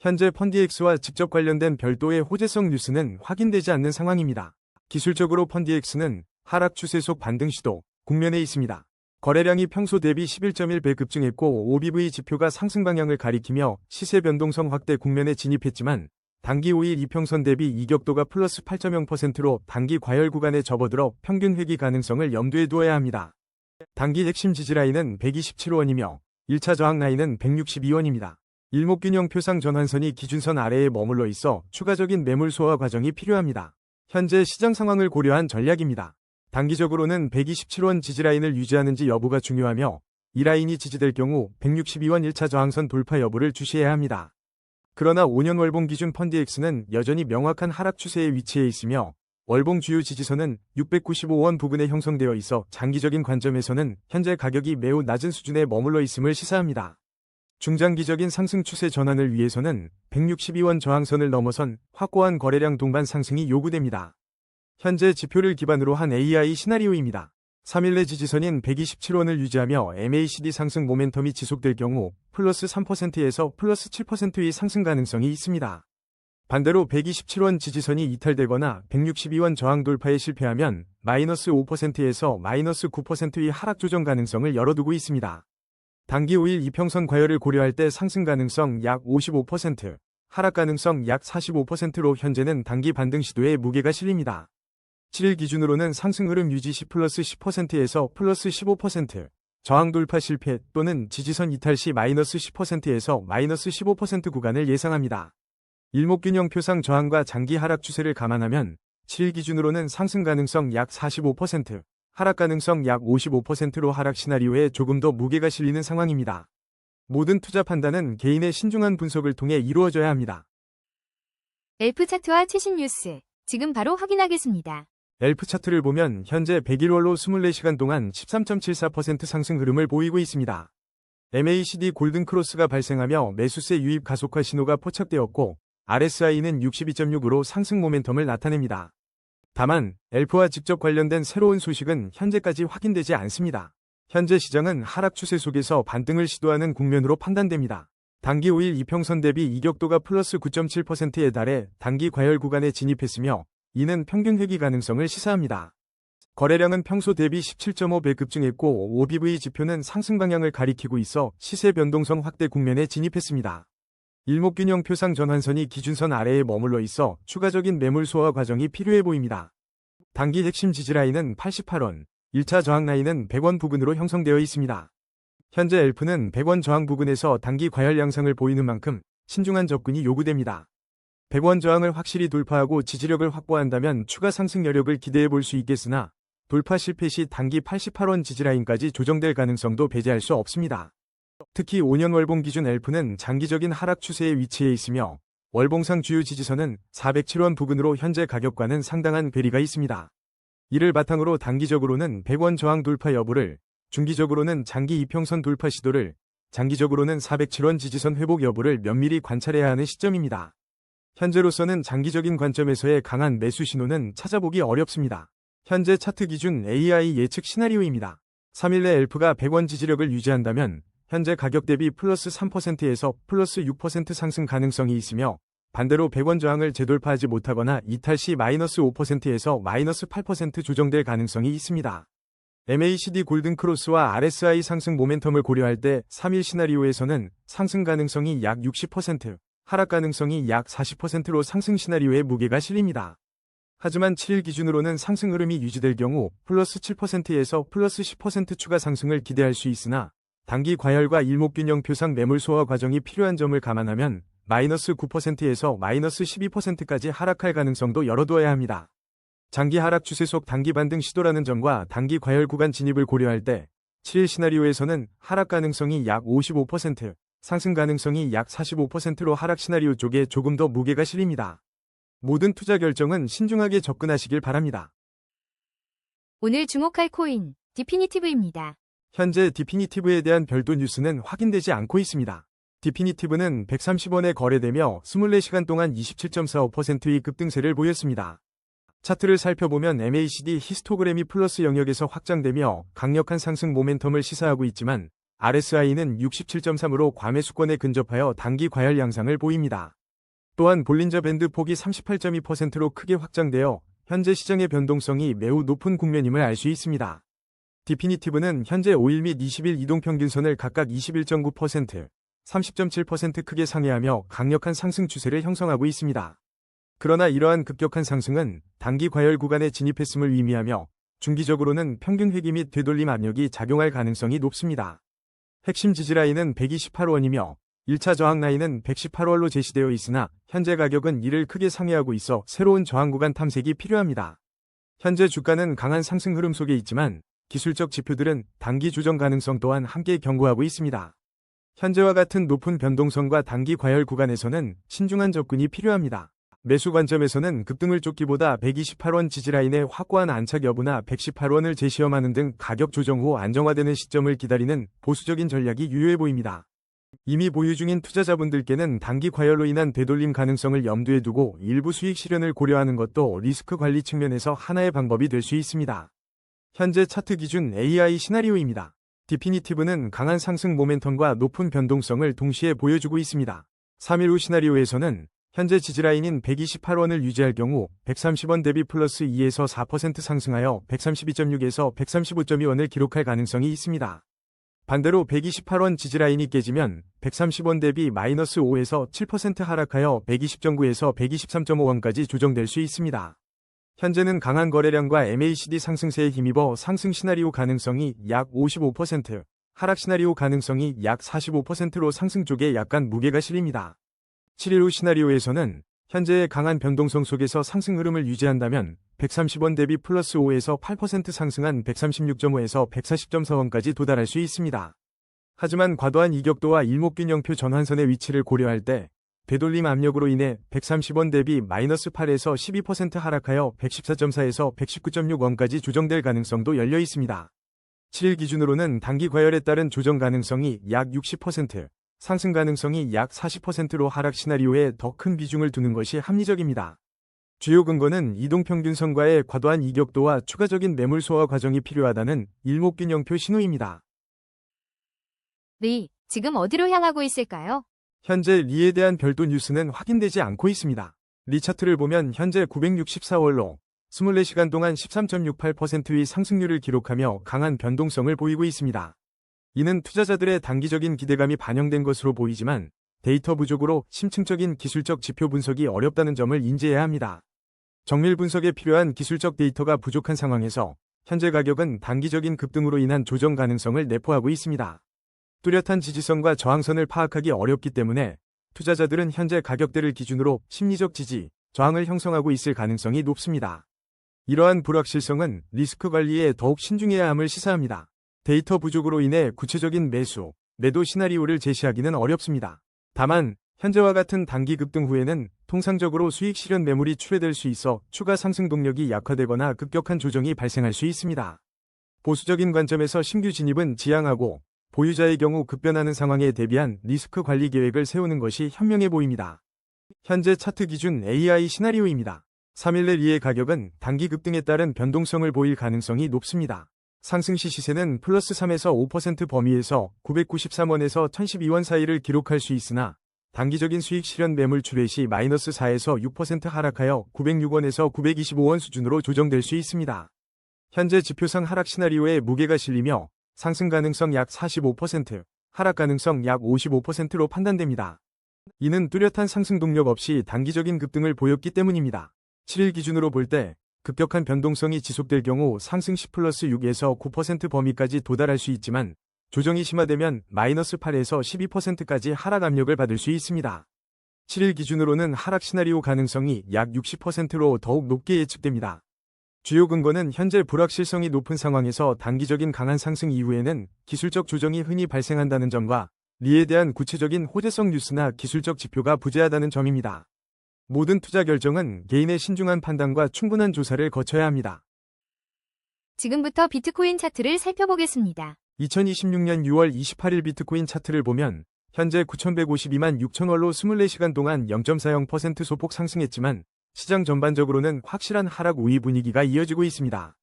현재 펀드X와 직접 관련된 별도의 호재성 뉴스는 확인되지 않는 상황입니다. 기술적으로 펀드X는 하락 추세 속 반등 시도 국면에 있습니다. 거래량이 평소 대비 11.1배 급증했고 OBV 지표가 상승 방향을 가리키며 시세 변동성 확대 국면에 진입했지만 단기 5일 이평선 대비 이격도가 플러스 8.0%로 단기 과열 구간에 접어들어 평균 회귀 가능성을 염두에 두어야 합니다. 단기 핵심 지지라인은 127원이며 1차 저항 라인은 162원입니다. 일목균형표상 전환선이 기준선 아래에 머물러 있어 추가적인 매물 소화 과정이 필요합니다. 현재 시장 상황을 고려한 전략입니다. 단기적으로는 127원 지지라인을 유지하는지 여부가 중요하며 이 라인이 지지될 경우 162원 1차 저항선 돌파 여부를 주시해야 합니다. 그러나 5년 월봉 기준 펀드X는 여전히 명확한 하락 추세에 위치해 있으며 월봉 주요 지지선은 695원 부근에 형성되어 있어 장기적인 관점에서는 현재 가격이 매우 낮은 수준에 머물러 있음을 시사합니다. 중장기적인 상승 추세 전환을 위해서는 162원 저항선을 넘어선 확고한 거래량 동반 상승이 요구됩니다. 현재 지표를 기반으로 한 AI 시나리오입니다. 3일 내 지지선인 127원을 유지하며 MACD 상승 모멘텀이 지속될 경우 플러스 3%에서 플러스 7%의 상승 가능성이 있습니다. 반대로 127원 지지선이 이탈되거나 162원 저항 돌파에 실패하면 마이너스 5%에서 마이너스 9%의 하락 조정 가능성을 열어두고 있습니다. 단기 5일 이평선 과열을 고려할 때 상승 가능성 약 55%, 하락 가능성 약 45%로 현재는 단기 반등 시도에 무게가 실립니다. 7일 기준으로는 상승 흐름 유지 시 플러스 10%에서 플러스 15%, 저항 돌파 실패 또는 지지선 이탈 시 마이너스 10%에서 마이너스 15% 구간을 예상합니다. 일목균형표상 저항과 장기 하락 추세를 감안하면 7일 기준으로는 상승 가능성 약 45%, 하락 가능성 약 55%로 하락 시나리오에 조금 더 무게가 실리는 상황입니다. 모든 투자 판단은 개인의 신중한 분석을 통해 이루어져야 합니다. 엘프 차트와 최신 뉴스, 지금 바로 확인하겠습니다. 엘프 차트를 보면 현재 100일월로 24시간 동안 13.74% 상승 흐름을 보이고 있습니다. MACD 골든크로스가 발생하며 매수세 유입 가속화 신호가 포착되었고 RSI는 62.6으로 상승 모멘텀을 나타냅니다. 다만 엘프와 직접 관련된 새로운 소식은 현재까지 확인되지 않습니다. 현재 시장은 하락 추세 속에서 반등을 시도하는 국면으로 판단됩니다. 단기 5일 이평선 대비 이격도가 플러스 9.7%에 달해 단기 과열 구간에 진입했으며 이는 평균 회귀 가능성을 시사합니다. 거래량은 평소 대비 17.5배 급증했고 OBV 지표는 상승 방향을 가리키고 있어 시세 변동성 확대 국면에 진입했습니다. 일목균형 표상 전환선이 기준선 아래에 머물러 있어 추가적인 매물 소화 과정이 필요해 보입니다. 단기 핵심 지지라인은 88원, 1차 저항 라인은 100원 부근으로 형성되어 있습니다. 현재 엘프는 100원 저항 부근에서 단기 과열 양상을 보이는 만큼 신중한 접근이 요구됩니다. 100원 저항을 확실히 돌파하고 지지력을 확보한다면 추가 상승 여력을 기대해 볼 수 있겠으나 돌파 실패 시 단기 88원 지지라인까지 조정될 가능성도 배제할 수 없습니다. 특히 5년 월봉 기준 엘프는 장기적인 하락 추세에 위치해 있으며 월봉상 주요 지지선은 407원 부근으로 현재 가격과는 상당한 괴리가 있습니다. 이를 바탕으로 단기적으로는 100원 저항 돌파 여부를, 중기적으로는 장기 이평선 돌파 시도를, 장기적으로는 407원 지지선 회복 여부를 면밀히 관찰해야 하는 시점입니다. 현재로서는 장기적인 관점에서의 강한 매수 신호는 찾아보기 어렵습니다. 현재 차트 기준 AI 예측 시나리오입니다. 3일 내 엘프가 100원 지지력을 유지한다면 현재 가격 대비 플러스 3%에서 플러스 6% 상승 가능성이 있으며 반대로 100원 저항을 재돌파하지 못하거나 이탈 시 마이너스 5%에서 마이너스 8% 조정될 가능성이 있습니다. MACD 골든크로스와 RSI 상승 모멘텀을 고려할 때 3일 시나리오에서는 상승 가능성이 약 60%, 하락 가능성이 약 40%로 상승 시나리오에 무게가 실립니다. 하지만 7일 기준으로는 상승 흐름이 유지될 경우 플러스 7%에서 플러스 10% 추가 상승을 기대할 수 있으나 단기 과열과 일목균형 표상 매물 소화 과정이 필요한 점을 감안하면 마이너스 9%에서 마이너스 12%까지 하락할 가능성도 열어두어야 합니다. 장기 하락 추세 속 단기 반등 시도라는 점과 단기 과열 구간 진입을 고려할 때 7일 시나리오에서는 하락 가능성이 약 55%, 상승 가능성이 약 45%로 하락 시나리오 쪽에 조금 더 무게가 실립니다. 모든 투자 결정은 신중하게 접근하시길 바랍니다. 오늘 주목할 코인, 디피니티브입니다. 현재 디피니티브에 대한 별도 뉴스는 확인되지 않고 있습니다. 디피니티브는 130원에 거래되며 24시간 동안 27.45%의 급등세를 보였습니다. 차트를 살펴보면 MACD 히스토그램이 플러스 영역에서 확장되며 강력한 상승 모멘텀을 시사하고 있지만 RSI는 67.3으로 과매수권에 근접하여 단기 과열 양상을 보입니다. 또한 볼린저 밴드 폭이 38.2%로 크게 확장되어 현재 시장의 변동성이 매우 높은 국면임을 알 수 있습니다. 디피니티브는 현재 5일 및 20일 이동평균선을 각각 21.9%, 30.7% 크게 상회하며 강력한 상승 추세를 형성하고 있습니다. 그러나 이러한 급격한 상승은 단기 과열 구간에 진입했음을 의미하며 중기적으로는 평균 회귀 및 되돌림 압력이 작용할 가능성이 높습니다. 핵심 지지라인은 128원이며 1차 저항 라인은 118원로 제시되어 있으나 현재 가격은 이를 크게 상회하고 있어 새로운 저항 구간 탐색이 필요합니다. 현재 주가는 강한 상승 흐름 속에 있지만 기술적 지표들은 단기 조정 가능성 또한 함께 경고하고 있습니다. 현재와 같은 높은 변동성과 단기 과열 구간에서는 신중한 접근이 필요합니다. 매수 관점에서는 급등을 쫓기보다 128원 지지라인의 확고한 안착 여부나 118원을 재시험하는 등 가격 조정 후 안정화되는 시점을 기다리는 보수적인 전략이 유효해 보입니다. 이미 보유 중인 투자자분들께는 단기 과열로 인한 되돌림 가능성을 염두에 두고 일부 수익 실현을 고려하는 것도 리스크 관리 측면에서 하나의 방법이 될 수 있습니다. 현재 차트 기준 AI 시나리오입니다. 디피니티브는 강한 상승 모멘텀과 높은 변동성을 동시에 보여주고 있습니다. 3일 후 시나리오에서는 현재 지지라인인 128원을 유지할 경우 130원 대비 플러스 2에서 4% 상승하여 132.6에서 135.2원을 기록할 가능성이 있습니다. 반대로 128원 지지라인이 깨지면 130원 대비 마이너스 5에서 7% 하락하여 120.9에서 123.5원까지 조정될 수 있습니다. 현재는 강한 거래량과 MACD 상승세에 힘입어 상승 시나리오 가능성이 약 55%, 하락 시나리오 가능성이 약 45%로 상승 쪽에 약간 무게가 실립니다. 7일 후 시나리오에서는 현재의 강한 변동성 속에서 상승 흐름을 유지한다면 130원 대비 플러스 5에서 8% 상승한 136.5에서 140.4원까지 도달할 수 있습니다. 하지만 과도한 이격도와 일목균형표 전환선의 위치를 고려할 때 되돌림 압력으로 인해 130원 대비 마이너스 8에서 12% 하락하여 114.4에서 119.6원까지 조정될 가능성도 열려 있습니다. 7일 기준으로는 단기 과열에 따른 조정 가능성이 약 60%, 상승 가능성이 약 40%로 하락 시나리오에 더 큰 비중을 두는 것이 합리적입니다. 주요 근거는 이동평균선과의 과도한 이격도와 추가적인 매물 소화 과정이 필요하다는 일목균형표 신호입니다. 리, 지금 어디로 향하고 있을까요? 현재 리에 대한 별도 뉴스는 확인되지 않고 있습니다. 리 차트를 보면 현재 964월로 24시간 동안 13.68%의 상승률을 기록하며 강한 변동성을 보이고 있습니다. 이는 투자자들의 단기적인 기대감이 반영된 것으로 보이지만 데이터 부족으로 심층적인 기술적 지표 분석이 어렵다는 점을 인지해야 합니다. 정밀 분석에 필요한 기술적 데이터가 부족한 상황에서 현재 가격은 단기적인 급등으로 인한 조정 가능성을 내포하고 있습니다. 뚜렷한 지지선과 저항선을 파악하기 어렵기 때문에 투자자들은 현재 가격대를 기준으로 심리적 지지, 저항을 형성하고 있을 가능성이 높습니다. 이러한 불확실성은 리스크 관리에 더욱 신중해야 함을 시사합니다. 데이터 부족으로 인해 구체적인 매수, 매도 시나리오를 제시하기는 어렵습니다. 다만 현재와 같은 단기 급등 후에는 통상적으로 수익 실현 매물이 출회될 수 있어 추가 상승 동력이 약화되거나 급격한 조정이 발생할 수 있습니다. 보수적인 관점에서 신규 진입은 지양하고 보유자의 경우 급변하는 상황에 대비한 리스크 관리 계획을 세우는 것이 현명해 보입니다. 현재 차트 기준 AI 시나리오입니다. 3일 내 리의 가격은 단기 급등에 따른 변동성을 보일 가능성이 높습니다. 상승 시 시세는 플러스 3에서 5% 범위에서 993원에서 1012원 사이를 기록할 수 있으나 단기적인 수익 실현 매물 출회 시 마이너스 4에서 6% 하락하여 906원에서 925원 수준으로 조정될 수 있습니다. 현재 지표상 하락 시나리오에 무게가 실리며 상승 가능성 약 45%, 하락 가능성 약 55%로 판단됩니다. 이는 뚜렷한 상승 동력 없이 단기적인 급등을 보였기 때문입니다. 7일 기준으로 볼 때 급격한 변동성이 지속될 경우 상승 10+6에서 9% 범위까지 도달할 수 있지만 조정이 심화되면 마이너스 8에서 12%까지 하락 압력을 받을 수 있습니다. 7일 기준으로는 하락 시나리오 가능성이 약 60%로 더욱 높게 예측됩니다. 주요 근거는 현재 불확실성이 높은 상황에서 단기적인 강한 상승 이후에는 기술적 조정이 흔히 발생한다는 점과 리에 대한 구체적인 호재성 뉴스나 기술적 지표가 부재하다는 점입니다. 모든 투자 결정은 개인의 신중한 판단과 충분한 조사를 거쳐야 합니다. 지금부터 비트코인 차트를 살펴보겠습니다. 2026년 6월 28일 비트코인 차트를 보면 현재 9,152만 6천원로 24시간 동안 0.40% 소폭 상승했지만 시장 전반적으로는 확실한 하락 우위 분위기가 이어지고 있습니다.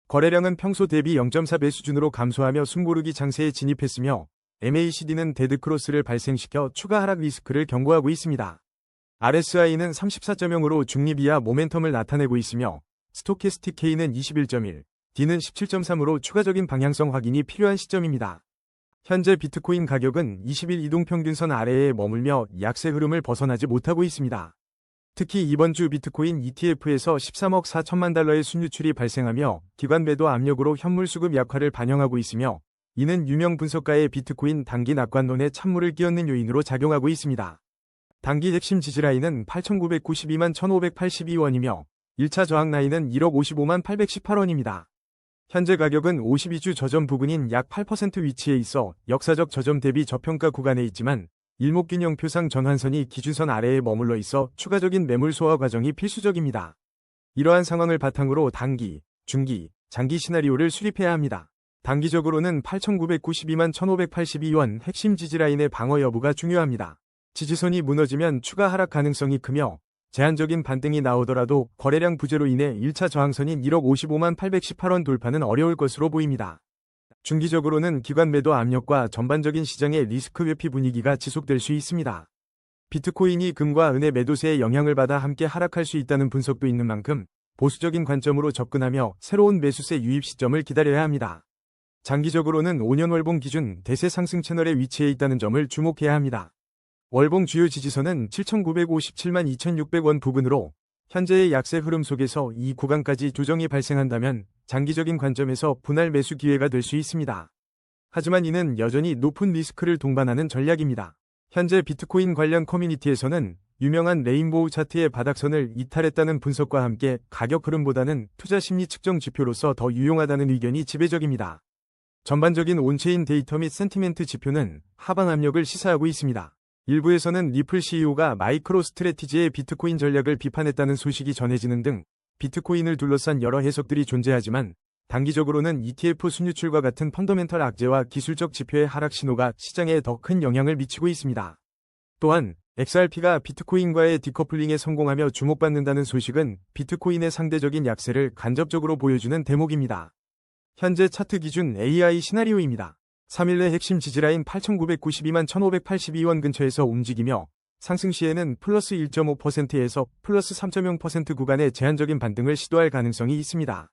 거래량은 평소 대비 0.4배 수준으로 감소하며 숨고르기 장세에 진입했으며 MACD는 데드크로스를 발생시켜 추가 하락 리스크를 경고하고 있습니다. RSI는 34.0으로 중립 이하 모멘텀을 나타내고 있으며 스토캐스틱 K는 21.1, D는 17.3으로 추가적인 방향성 확인이 필요한 시점입니다. 현재 비트코인 가격은 20일 이동평균선 아래에 머물며 약세 흐름을 벗어나지 못하고 있습니다. 특히 이번 주 비트코인 ETF에서 13억 4천만 달러의 순유출이 발생하며 기관 매도 압력으로 현물 수급 약화를 반영하고 있으며 이는 유명 분석가의 비트코인 단기 낙관론에 찬물을 끼얹는 요인으로 작용하고 있습니다. 단기 핵심 지지라인은 8,992만 1,582원이며 1차 저항 라인은 1억 55만 818원입니다. 현재 가격은 52주 저점 부근인 약 8% 위치에 있어 역사적 저점 대비 저평가 구간에 있지만 일목균형표상 전환선이 기준선 아래에 머물러 있어 추가적인 매물 소화 과정이 필수적입니다. 이러한 상황을 바탕으로 단기, 중기, 장기 시나리오를 수립해야 합니다. 단기적으로는 8,992만 1,582원 핵심 지지라인의 방어 여부가 중요합니다. 지지선이 무너지면 추가 하락 가능성이 크며 제한적인 반등이 나오더라도 거래량 부재로 인해 1차 저항선인 1억 55만 818원 돌파는 어려울 것으로 보입니다. 중기적으로는 기관 매도 압력과 전반적인 시장의 리스크 회피 분위기가 지속될 수 있습니다. 비트코인이 금과 은의 매도세의 영향을 받아 함께 하락할 수 있다는 분석도 있는 만큼 보수적인 관점으로 접근하며 새로운 매수세 유입 시점을 기다려야 합니다. 장기적으로는 5년 월봉 기준 대세 상승 채널에 위치해 있다는 점을 주목해야 합니다. 월봉 주요 지지선은 7,957만 2,600원 부근으로 현재의 약세 흐름 속에서 이 구간까지 조정이 발생한다면 장기적인 관점에서 분할 매수 기회가 될 수 있습니다. 하지만 이는 여전히 높은 리스크를 동반하는 전략입니다. 현재 비트코인 관련 커뮤니티에서는 유명한 레인보우 차트의 바닥선을 이탈했다는 분석과 함께 가격 흐름보다는 투자 심리 측정 지표로서 더 유용하다는 의견이 지배적입니다. 전반적인 온체인 데이터 및 센티멘트 지표는 하방 압력을 시사하고 있습니다. 일부에서는 리플 CEO가 마이크로 스트래티지의 비트코인 전략을 비판했다는 소식이 전해지는 등 비트코인을 둘러싼 여러 해석들이 존재하지만 단기적으로는 ETF 순유출과 같은 펀더멘털 악재와 기술적 지표의 하락 신호가 시장에 더 큰 영향을 미치고 있습니다. 또한 XRP가 비트코인과의 디커플링에 성공하며 주목받는다는 소식은 비트코인의 상대적인 약세를 간접적으로 보여주는 대목입니다. 현재 차트 기준 AI 시나리오입니다. 3일 내 핵심 지지라인 8,992만 1,582원 근처에서 움직이며 상승 시에는 플러스 1.5%에서 플러스 3.0% 구간의 제한적인 반등을 시도할 가능성이 있습니다.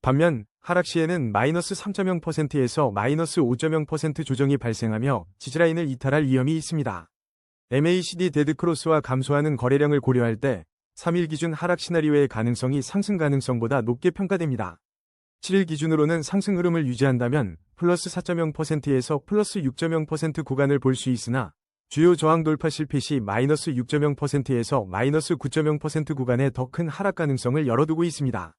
반면 하락 시에는 마이너스 3.0%에서 마이너스 5.0% 조정이 발생하며 지지라인을 이탈할 위험이 있습니다. MACD 데드크로스와 감소하는 거래량을 고려할 때 3일 기준 하락 시나리오의 가능성이 상승 가능성보다 높게 평가됩니다. 7일 기준으로는 상승 흐름을 유지한다면 플러스 4.0%에서 플러스 6.0% 구간을 볼 수 있으나 주요 저항 돌파 실패 시 마이너스 6.0%에서 마이너스 9.0% 구간의 더 큰 하락 가능성을 열어두고 있습니다.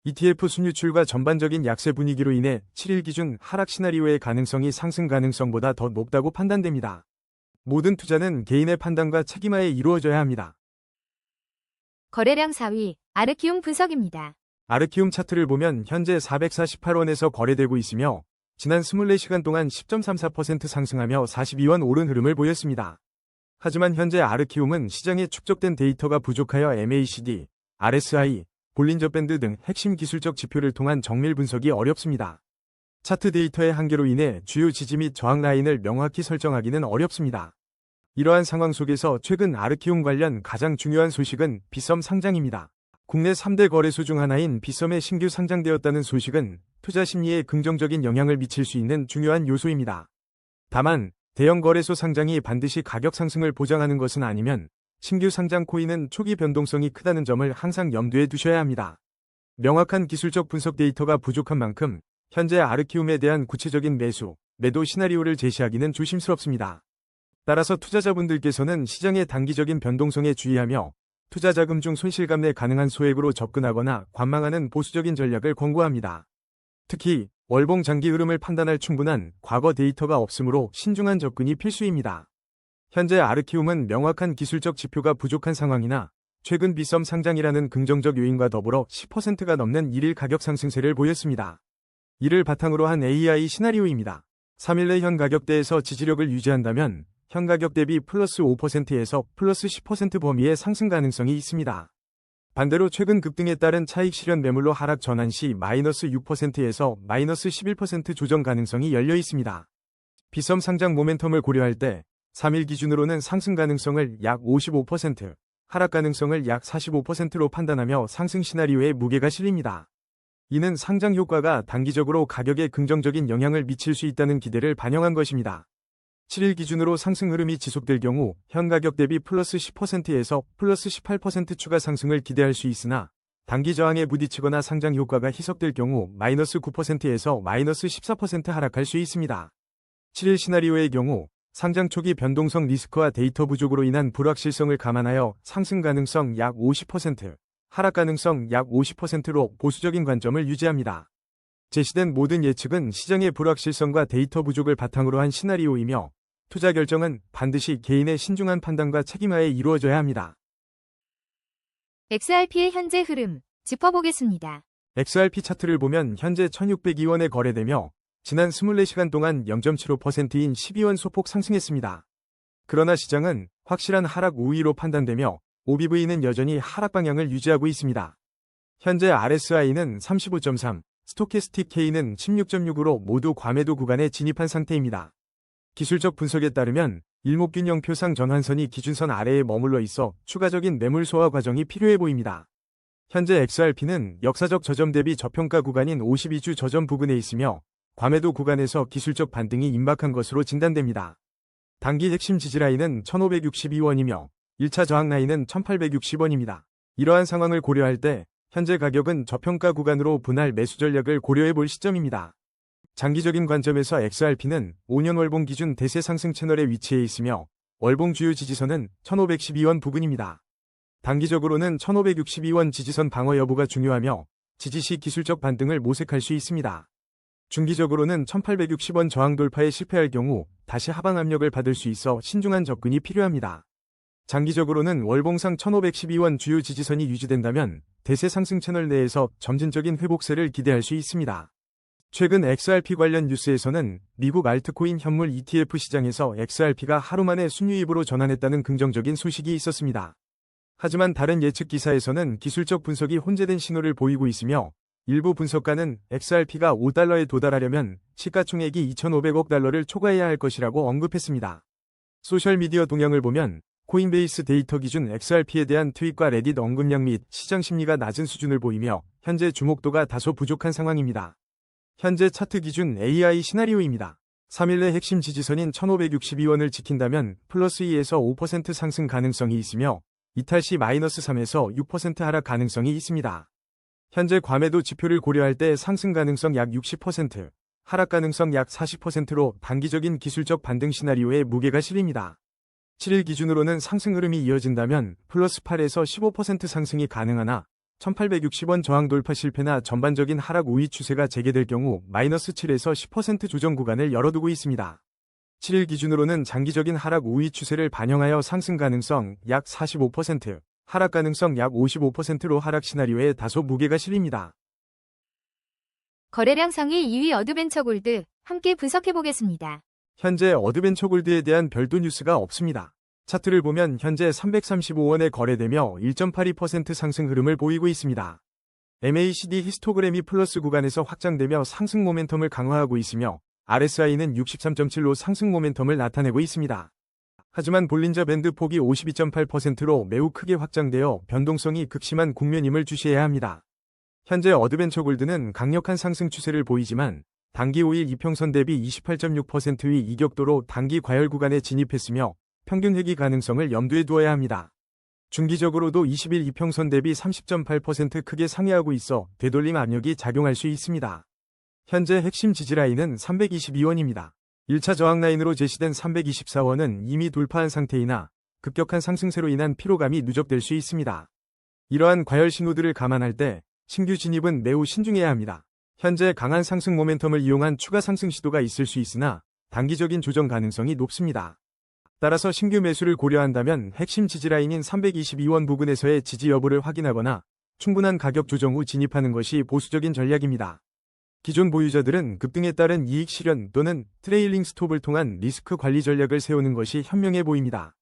ETF 순유출과 전반적인 약세 분위기로 인해 7일 기준 하락 시나리오의 가능성이 상승 가능성보다 더 높다고 판단됩니다. 모든 투자는 개인의 판단과 책임하에 이루어져야 합니다. 거래량 4위, 아르키움 분석입니다. 아르키움 차트를 보면 현재 448원에서 거래되고 있으며 지난 24시간 동안 10.34% 상승하며 42원 오른 흐름을 보였습니다. 하지만 현재 아르키움은 시장에 축적된 데이터가 부족하여 MACD, RSI, 볼린저 밴드 등 핵심 기술적 지표를 통한 정밀 분석이 어렵습니다. 차트 데이터의 한계로 인해 주요 지지 및 저항 라인을 명확히 설정하기는 어렵습니다. 이러한 상황 속에서 최근 아르키움 관련 가장 중요한 소식은 빗썸 상장입니다. 국내 3대 거래소 중 하나인 빗썸에 신규 상장되었다는 소식은 투자 심리에 긍정적인 영향을 미칠 수 있는 중요한 요소입니다. 다만 대형 거래소 상장이 반드시 가격 상승을 보장하는 것은 아니면 신규 상장 코인은 초기 변동성이 크다는 점을 항상 염두에 두셔야 합니다. 명확한 기술적 분석 데이터가 부족한 만큼 현재 아르키움에 대한 구체적인 매수, 매도 시나리오를 제시하기는 조심스럽습니다. 따라서 투자자분들께서는 시장의 단기적인 변동성에 주의하며 투자 자금 중 손실감내 가능한 소액으로 접근하거나 관망하는 보수적인 전략을 권고합니다. 특히 월봉 장기 흐름을 판단할 충분한 과거 데이터가 없으므로 신중한 접근이 필수입니다. 현재 아르키움은 명확한 기술적 지표가 부족한 상황이나 최근 빗썸 상장이라는 긍정적 요인과 더불어 10%가 넘는 일일 가격 상승세를 보였습니다. 이를 바탕으로 한 AI 시나리오입니다. 3일 내 현 가격대에서 지지력을 유지한다면 현 가격 대비 플러스 5%에서 플러스 10% 범위의 상승 가능성이 있습니다. 반대로 최근 급등에 따른 차익 실현 매물로 하락 전환 시 마이너스 6%에서 마이너스 11% 조정 가능성이 열려 있습니다. 빗썸 상장 모멘텀을 고려할 때 3일 기준으로는 상승 가능성을 약 55%, 하락 가능성을 약 45%로 판단하며 상승 시나리오에 무게가 실립니다. 이는 상장 효과가 단기적으로 가격에 긍정적인 영향을 미칠 수 있다는 기대를 반영한 것입니다. 7일 기준으로 상승 흐름이 지속될 경우 현 가격 대비 플러스 10%에서 플러스 18% 추가 상승을 기대할 수 있으나 단기 저항에 부딪히거나 상장 효과가 희석될 경우 마이너스 9%에서 마이너스 14% 하락할 수 있습니다. 7일 시나리오의 경우 상장 초기 변동성 리스크와 데이터 부족으로 인한 불확실성을 감안하여 상승 가능성 약 50%, 하락 가능성 약 50%로 보수적인 관점을 유지합니다. 제시된 모든 예측은 시장의 불확실성과 데이터 부족을 바탕으로 한 시나리오이며 투자 결정은 반드시 개인의 신중한 판단과 책임하에 이루어져야 합니다. XRP의 현재 흐름 짚어보겠습니다. XRP 차트를 보면 현재 1602원에 거래되며 지난 24시간 동안 0.75%인 12원 소폭 상승했습니다. 그러나 시장은 확실한 하락 우위로 판단되며 OBV는 여전히 하락 방향을 유지하고 있습니다. 현재 RSI는 35.3, 스토캐스틱 K는 16.6으로 모두 과매도 구간에 진입한 상태입니다. 기술적 분석에 따르면 일목균형표상 전환선이 기준선 아래에 머물러 있어 추가적인 매물 소화 과정이 필요해 보입니다. 현재 XRP는 역사적 저점 대비 저평가 구간인 52주 저점 부근에 있으며 과매도 구간에서 기술적 반등이 임박한 것으로 진단됩니다. 단기 핵심 지지라인은 1562원이며 1차 저항 라인은 1860원입니다. 이러한 상황을 고려할 때 현재 가격은 저평가 구간으로 분할 매수 전략을 고려해 볼 시점입니다. 장기적인 관점에서 XRP는 5년 월봉 기준 대세 상승 채널에 위치해 있으며 월봉 주요 지지선은 1512원 부근입니다. 단기적으로는 1562원 지지선 방어 여부가 중요하며 지지 시 기술적 반등을 모색할 수 있습니다. 중기적으로는 1860원 저항 돌파에 실패할 경우 다시 하방 압력을 받을 수 있어 신중한 접근이 필요합니다. 장기적으로는 월봉상 1512원 주요 지지선이 유지된다면 대세 상승 채널 내에서 점진적인 회복세를 기대할 수 있습니다. 최근 XRP 관련 뉴스에서는 미국 알트코인 현물 ETF 시장에서 XRP가 하루 만에 순유입으로 전환했다는 긍정적인 소식이 있었습니다. 하지만 다른 예측 기사에서는 기술적 분석이 혼재된 신호를 보이고 있으며 일부 분석가는 XRP가 5달러에 도달하려면 시가총액이 2,500억 달러를 초과해야 할 것이라고 언급했습니다. 소셜미디어 동향을 보면 코인베이스 데이터 기준 XRP에 대한 트윗과 레딧 언급량 및 시장 심리가 낮은 수준을 보이며 현재 주목도가 다소 부족한 상황입니다. 현재 차트 기준 AI 시나리오입니다. 3일 내 핵심 지지선인 1562원을 지킨다면 플러스 2에서 5% 상승 가능성이 있으며 이탈 시 마이너스 3에서 6% 하락 가능성이 있습니다. 현재 과매도 지표를 고려할 때 상승 가능성 약 60%, 하락 가능성 약 40%로 단기적인 기술적 반등 시나리오에 무게가 실립니다. 7일 기준으로는 상승 흐름이 이어진다면 플러스 8에서 15% 상승이 가능하나 1860원 저항 돌파 실패나 전반적인 하락 우위 추세가 재개될 경우 마이너스 7에서 10% 조정 구간을 열어두고 있습니다. 7일 기준으로는 장기적인 하락 우위 추세를 반영하여 상승 가능성 약 45%, 하락 가능성 약 55%로 하락 시나리오에 다소 무게가 실립니다. 거래량 상위 2위 어드벤처골드 함께 분석해보겠습니다. 현재 어드벤처골드에 대한 별도 뉴스가 없습니다. 차트를 보면 현재 335원에 거래되며 1.82% 상승 흐름을 보이고 있습니다. MACD 히스토그램이 플러스 구간에서 확장되며 상승 모멘텀을 강화하고 있으며 RSI는 63.7로 상승 모멘텀을 나타내고 있습니다. 하지만 볼린저 밴드 폭이 52.8%로 매우 크게 확장되어 변동성이 극심한 국면임을 주시해야 합니다. 현재 어드벤처골드는 강력한 상승 추세를 보이지만 단기 5일 이평선 대비 28.6%의 이격도로 단기 과열 구간에 진입했으며 평균 회귀 가능성을 염두에 두어야 합니다. 중기적으로도 20일 이평선 대비 30.8% 크게 상회하고 있어 되돌림 압력이 작용할 수 있습니다. 현재 핵심 지지라인은 322원입니다. 1차 저항라인으로 제시된 324원은 이미 돌파한 상태이나 급격한 상승세로 인한 피로감이 누적될 수 있습니다. 이러한 과열 신호들을 감안할 때 신규 진입은 매우 신중해야 합니다. 현재 강한 상승 모멘텀을 이용한 추가 상승 시도가 있을 수 있으나 단기적인 조정 가능성이 높습니다. 따라서 신규 매수를 고려한다면 핵심 지지라인인 322원 부근에서의 지지 여부를 확인하거나 충분한 가격 조정 후 진입하는 것이 보수적인 전략입니다. 기존 보유자들은 급등에 따른 이익 실현 또는 트레일링 스톱을 통한 리스크 관리 전략을 세우는 것이 현명해 보입니다.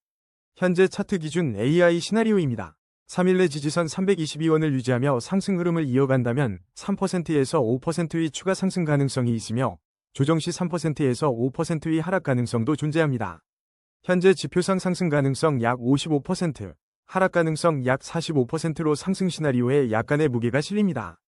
현재 차트 기준 AI 시나리오입니다. 3일 내 지지선 322원을 유지하며 상승 흐름을 이어간다면 3%에서 5%의 추가 상승 가능성이 있으며 조정 시 3%에서 5%의 하락 가능성도 존재합니다. 현재 지표상 상승 가능성 약 55%, 하락 가능성 약 45%로 상승 시나리오에 약간의 무게가 실립니다.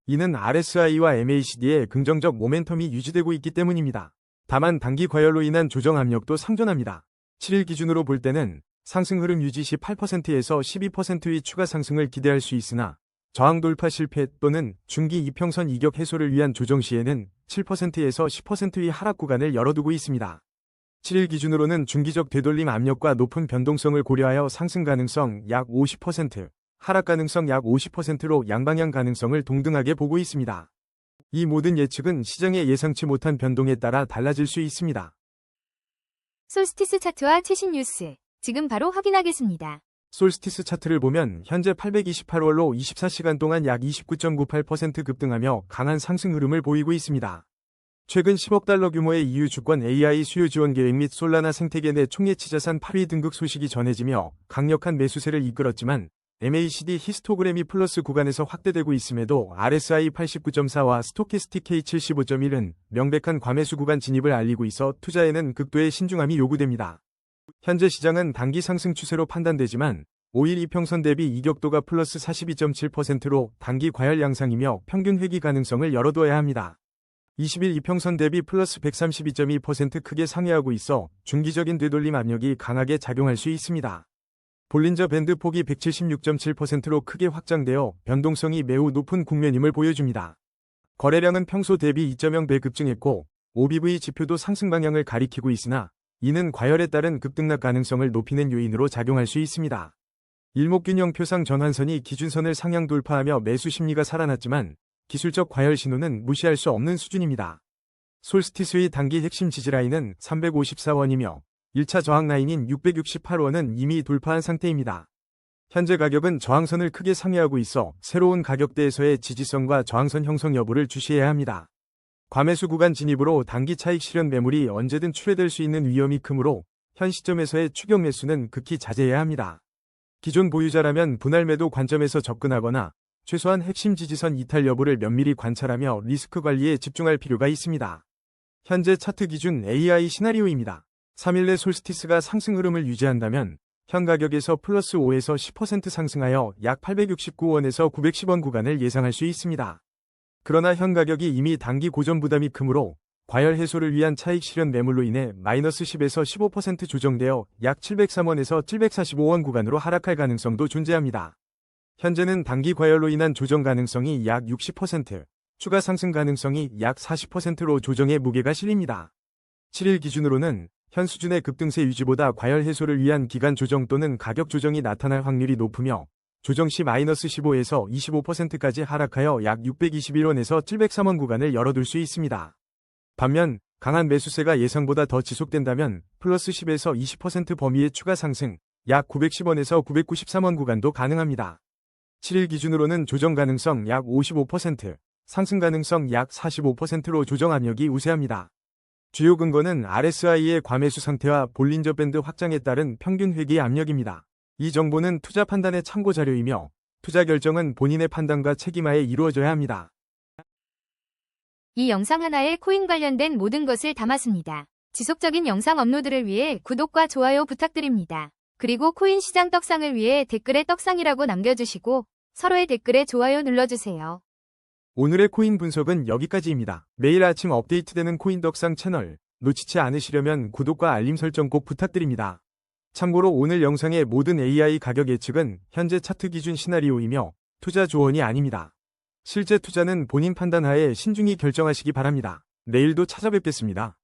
이는 RSI와 MACD의 긍정적 모멘텀이 유지되고 있기 때문입니다. 다만 단기 과열로 인한 조정 압력도 상존합니다. 7일 기준으로 볼 때는 상승 흐름 유지 시 8%에서 12%의 추가 상승을 기대할 수 있으나 저항 돌파 실패 또는 중기 이평선 이격 해소를 위한 조정 시에는 7%에서 10%의 하락 구간을 열어두고 있습니다. 7일 기준으로는 중기적 되돌림 압력과 높은 변동성을 고려하여 상승 가능성 약 50%, 하락 가능성 약 50%로 양방향 가능성을 동등하게 보고 있습니다. 이 모든 예측은 시장의 예상치 못한 변동에 따라 달라질 수 있습니다. 솔스티스 차트와 최신 뉴스, 지금 바로 확인하겠습니다. 솔스티스 차트를 보면 현재 828월로 24시간 동안 약 29.98% 급등하며 강한 상승 흐름을 보이고 있습니다. 최근 10억 달러 규모의 EU 주권 AI 수요 지원 계획 및 솔라나 생태계 내 총예치 자산 8위 등극 소식이 전해지며 강력한 매수세를 이끌었지만 MACD 히스토그램이 플러스 구간에서 확대되고 있음에도 RSI 89.4와 스토캐스틱 K 75.1은 명백한 과매수 구간 진입을 알리고 있어 투자에는 극도의 신중함이 요구됩니다. 현재 시장은 단기 상승 추세로 판단되지만 5일 이평선 대비 이격도가 플러스 42.7%로 단기 과열 양상이며 평균 회귀 가능성을 열어두어야 합니다. 20일 이평선 대비 플러스 132.2% 크게 상회하고 있어 중기적인 되돌림 압력이 강하게 작용할 수 있습니다. 볼린저 밴드 폭이 176.7%로 크게 확장되어 변동성이 매우 높은 국면임을 보여줍니다. 거래량은 평소 대비 2.0배 급증했고 OBV 지표도 상승 방향을 가리키고 있으나 이는 과열에 따른 급등락 가능성을 높이는 요인으로 작용할 수 있습니다. 일목균형표상 전환선이 기준선을 상향 돌파하며 매수 심리가 살아났지만 기술적 과열 신호는 무시할 수 없는 수준입니다. 솔스티스의 단기 핵심 지지라인은 354원이며 1차 저항 라인인 668원은 이미 돌파한 상태입니다. 현재 가격은 저항선을 크게 상회하고 있어 새로운 가격대에서의 지지선과 저항선 형성 여부를 주시해야 합니다. 과매수 구간 진입으로 단기 차익 실현 매물이 언제든 출회될 수 있는 위험이 크므로 현 시점에서의 추격 매수는 극히 자제해야 합니다. 기존 보유자라면 분할 매도 관점에서 접근하거나 최소한 핵심 지지선 이탈 여부를 면밀히 관찰하며 리스크 관리에 집중할 필요가 있습니다. 현재 차트 기준 AI 시나리오입니다. 3일 내 솔스티스가 상승 흐름을 유지한다면 현 가격에서 플러스 5에서 10% 상승하여 약 869원에서 910원 구간을 예상할 수 있습니다. 그러나 현 가격이 이미 단기 고점 부담이 크므로 과열 해소를 위한 차익 실현 매물로 인해 마이너스 10에서 15% 조정되어 약 703원에서 745원 구간으로 하락할 가능성도 존재합니다. 현재는 단기 과열로 인한 조정 가능성이 약 60%, 추가 상승 가능성이 약 40%로 조정의 무게가 실립니다. 7일 기준으로는 현 수준의 급등세 유지보다 과열 해소를 위한 기간 조정 또는 가격 조정이 나타날 확률이 높으며 조정 시 마이너스 15에서 25%까지 하락하여 약 621원에서 703원 구간을 열어둘 수 있습니다. 반면 강한 매수세가 예상보다 더 지속된다면 플러스 10에서 20% 범위의 추가 상승, 약 910원에서 993원 구간도 가능합니다. 7일 기준으로는 조정 가능성 약 55%, 상승 가능성 약 45%로 조정 압력이 우세합니다. 주요 근거는 RSI의 과매수 상태와 볼린저 밴드 확장에 따른 평균 회귀 압력입니다. 이 정보는 투자 판단의 참고 자료이며 투자 결정은 본인의 판단과 책임하에 이루어져야 합니다. 이 영상 하나에 코인 관련된 모든 것을 담았습니다. 지속적인 영상 업로드를 위해 구독과 좋아요 부탁드립니다. 그리고 코인 시장 떡상을 위해 댓글에 떡상이라고 남겨주시고 서로의 댓글에 좋아요 눌러주세요. 오늘의 코인 분석은 여기까지입니다. 매일 아침 업데이트되는 코인 떡상 채널 놓치지 않으시려면 구독과 알림 설정 꼭 부탁드립니다. 참고로 오늘 영상의 모든 AI 가격 예측은 현재 차트 기준 시나리오이며 투자 조언이 아닙니다. 실제 투자는 본인 판단하에 신중히 결정하시기 바랍니다. 내일도 찾아뵙겠습니다.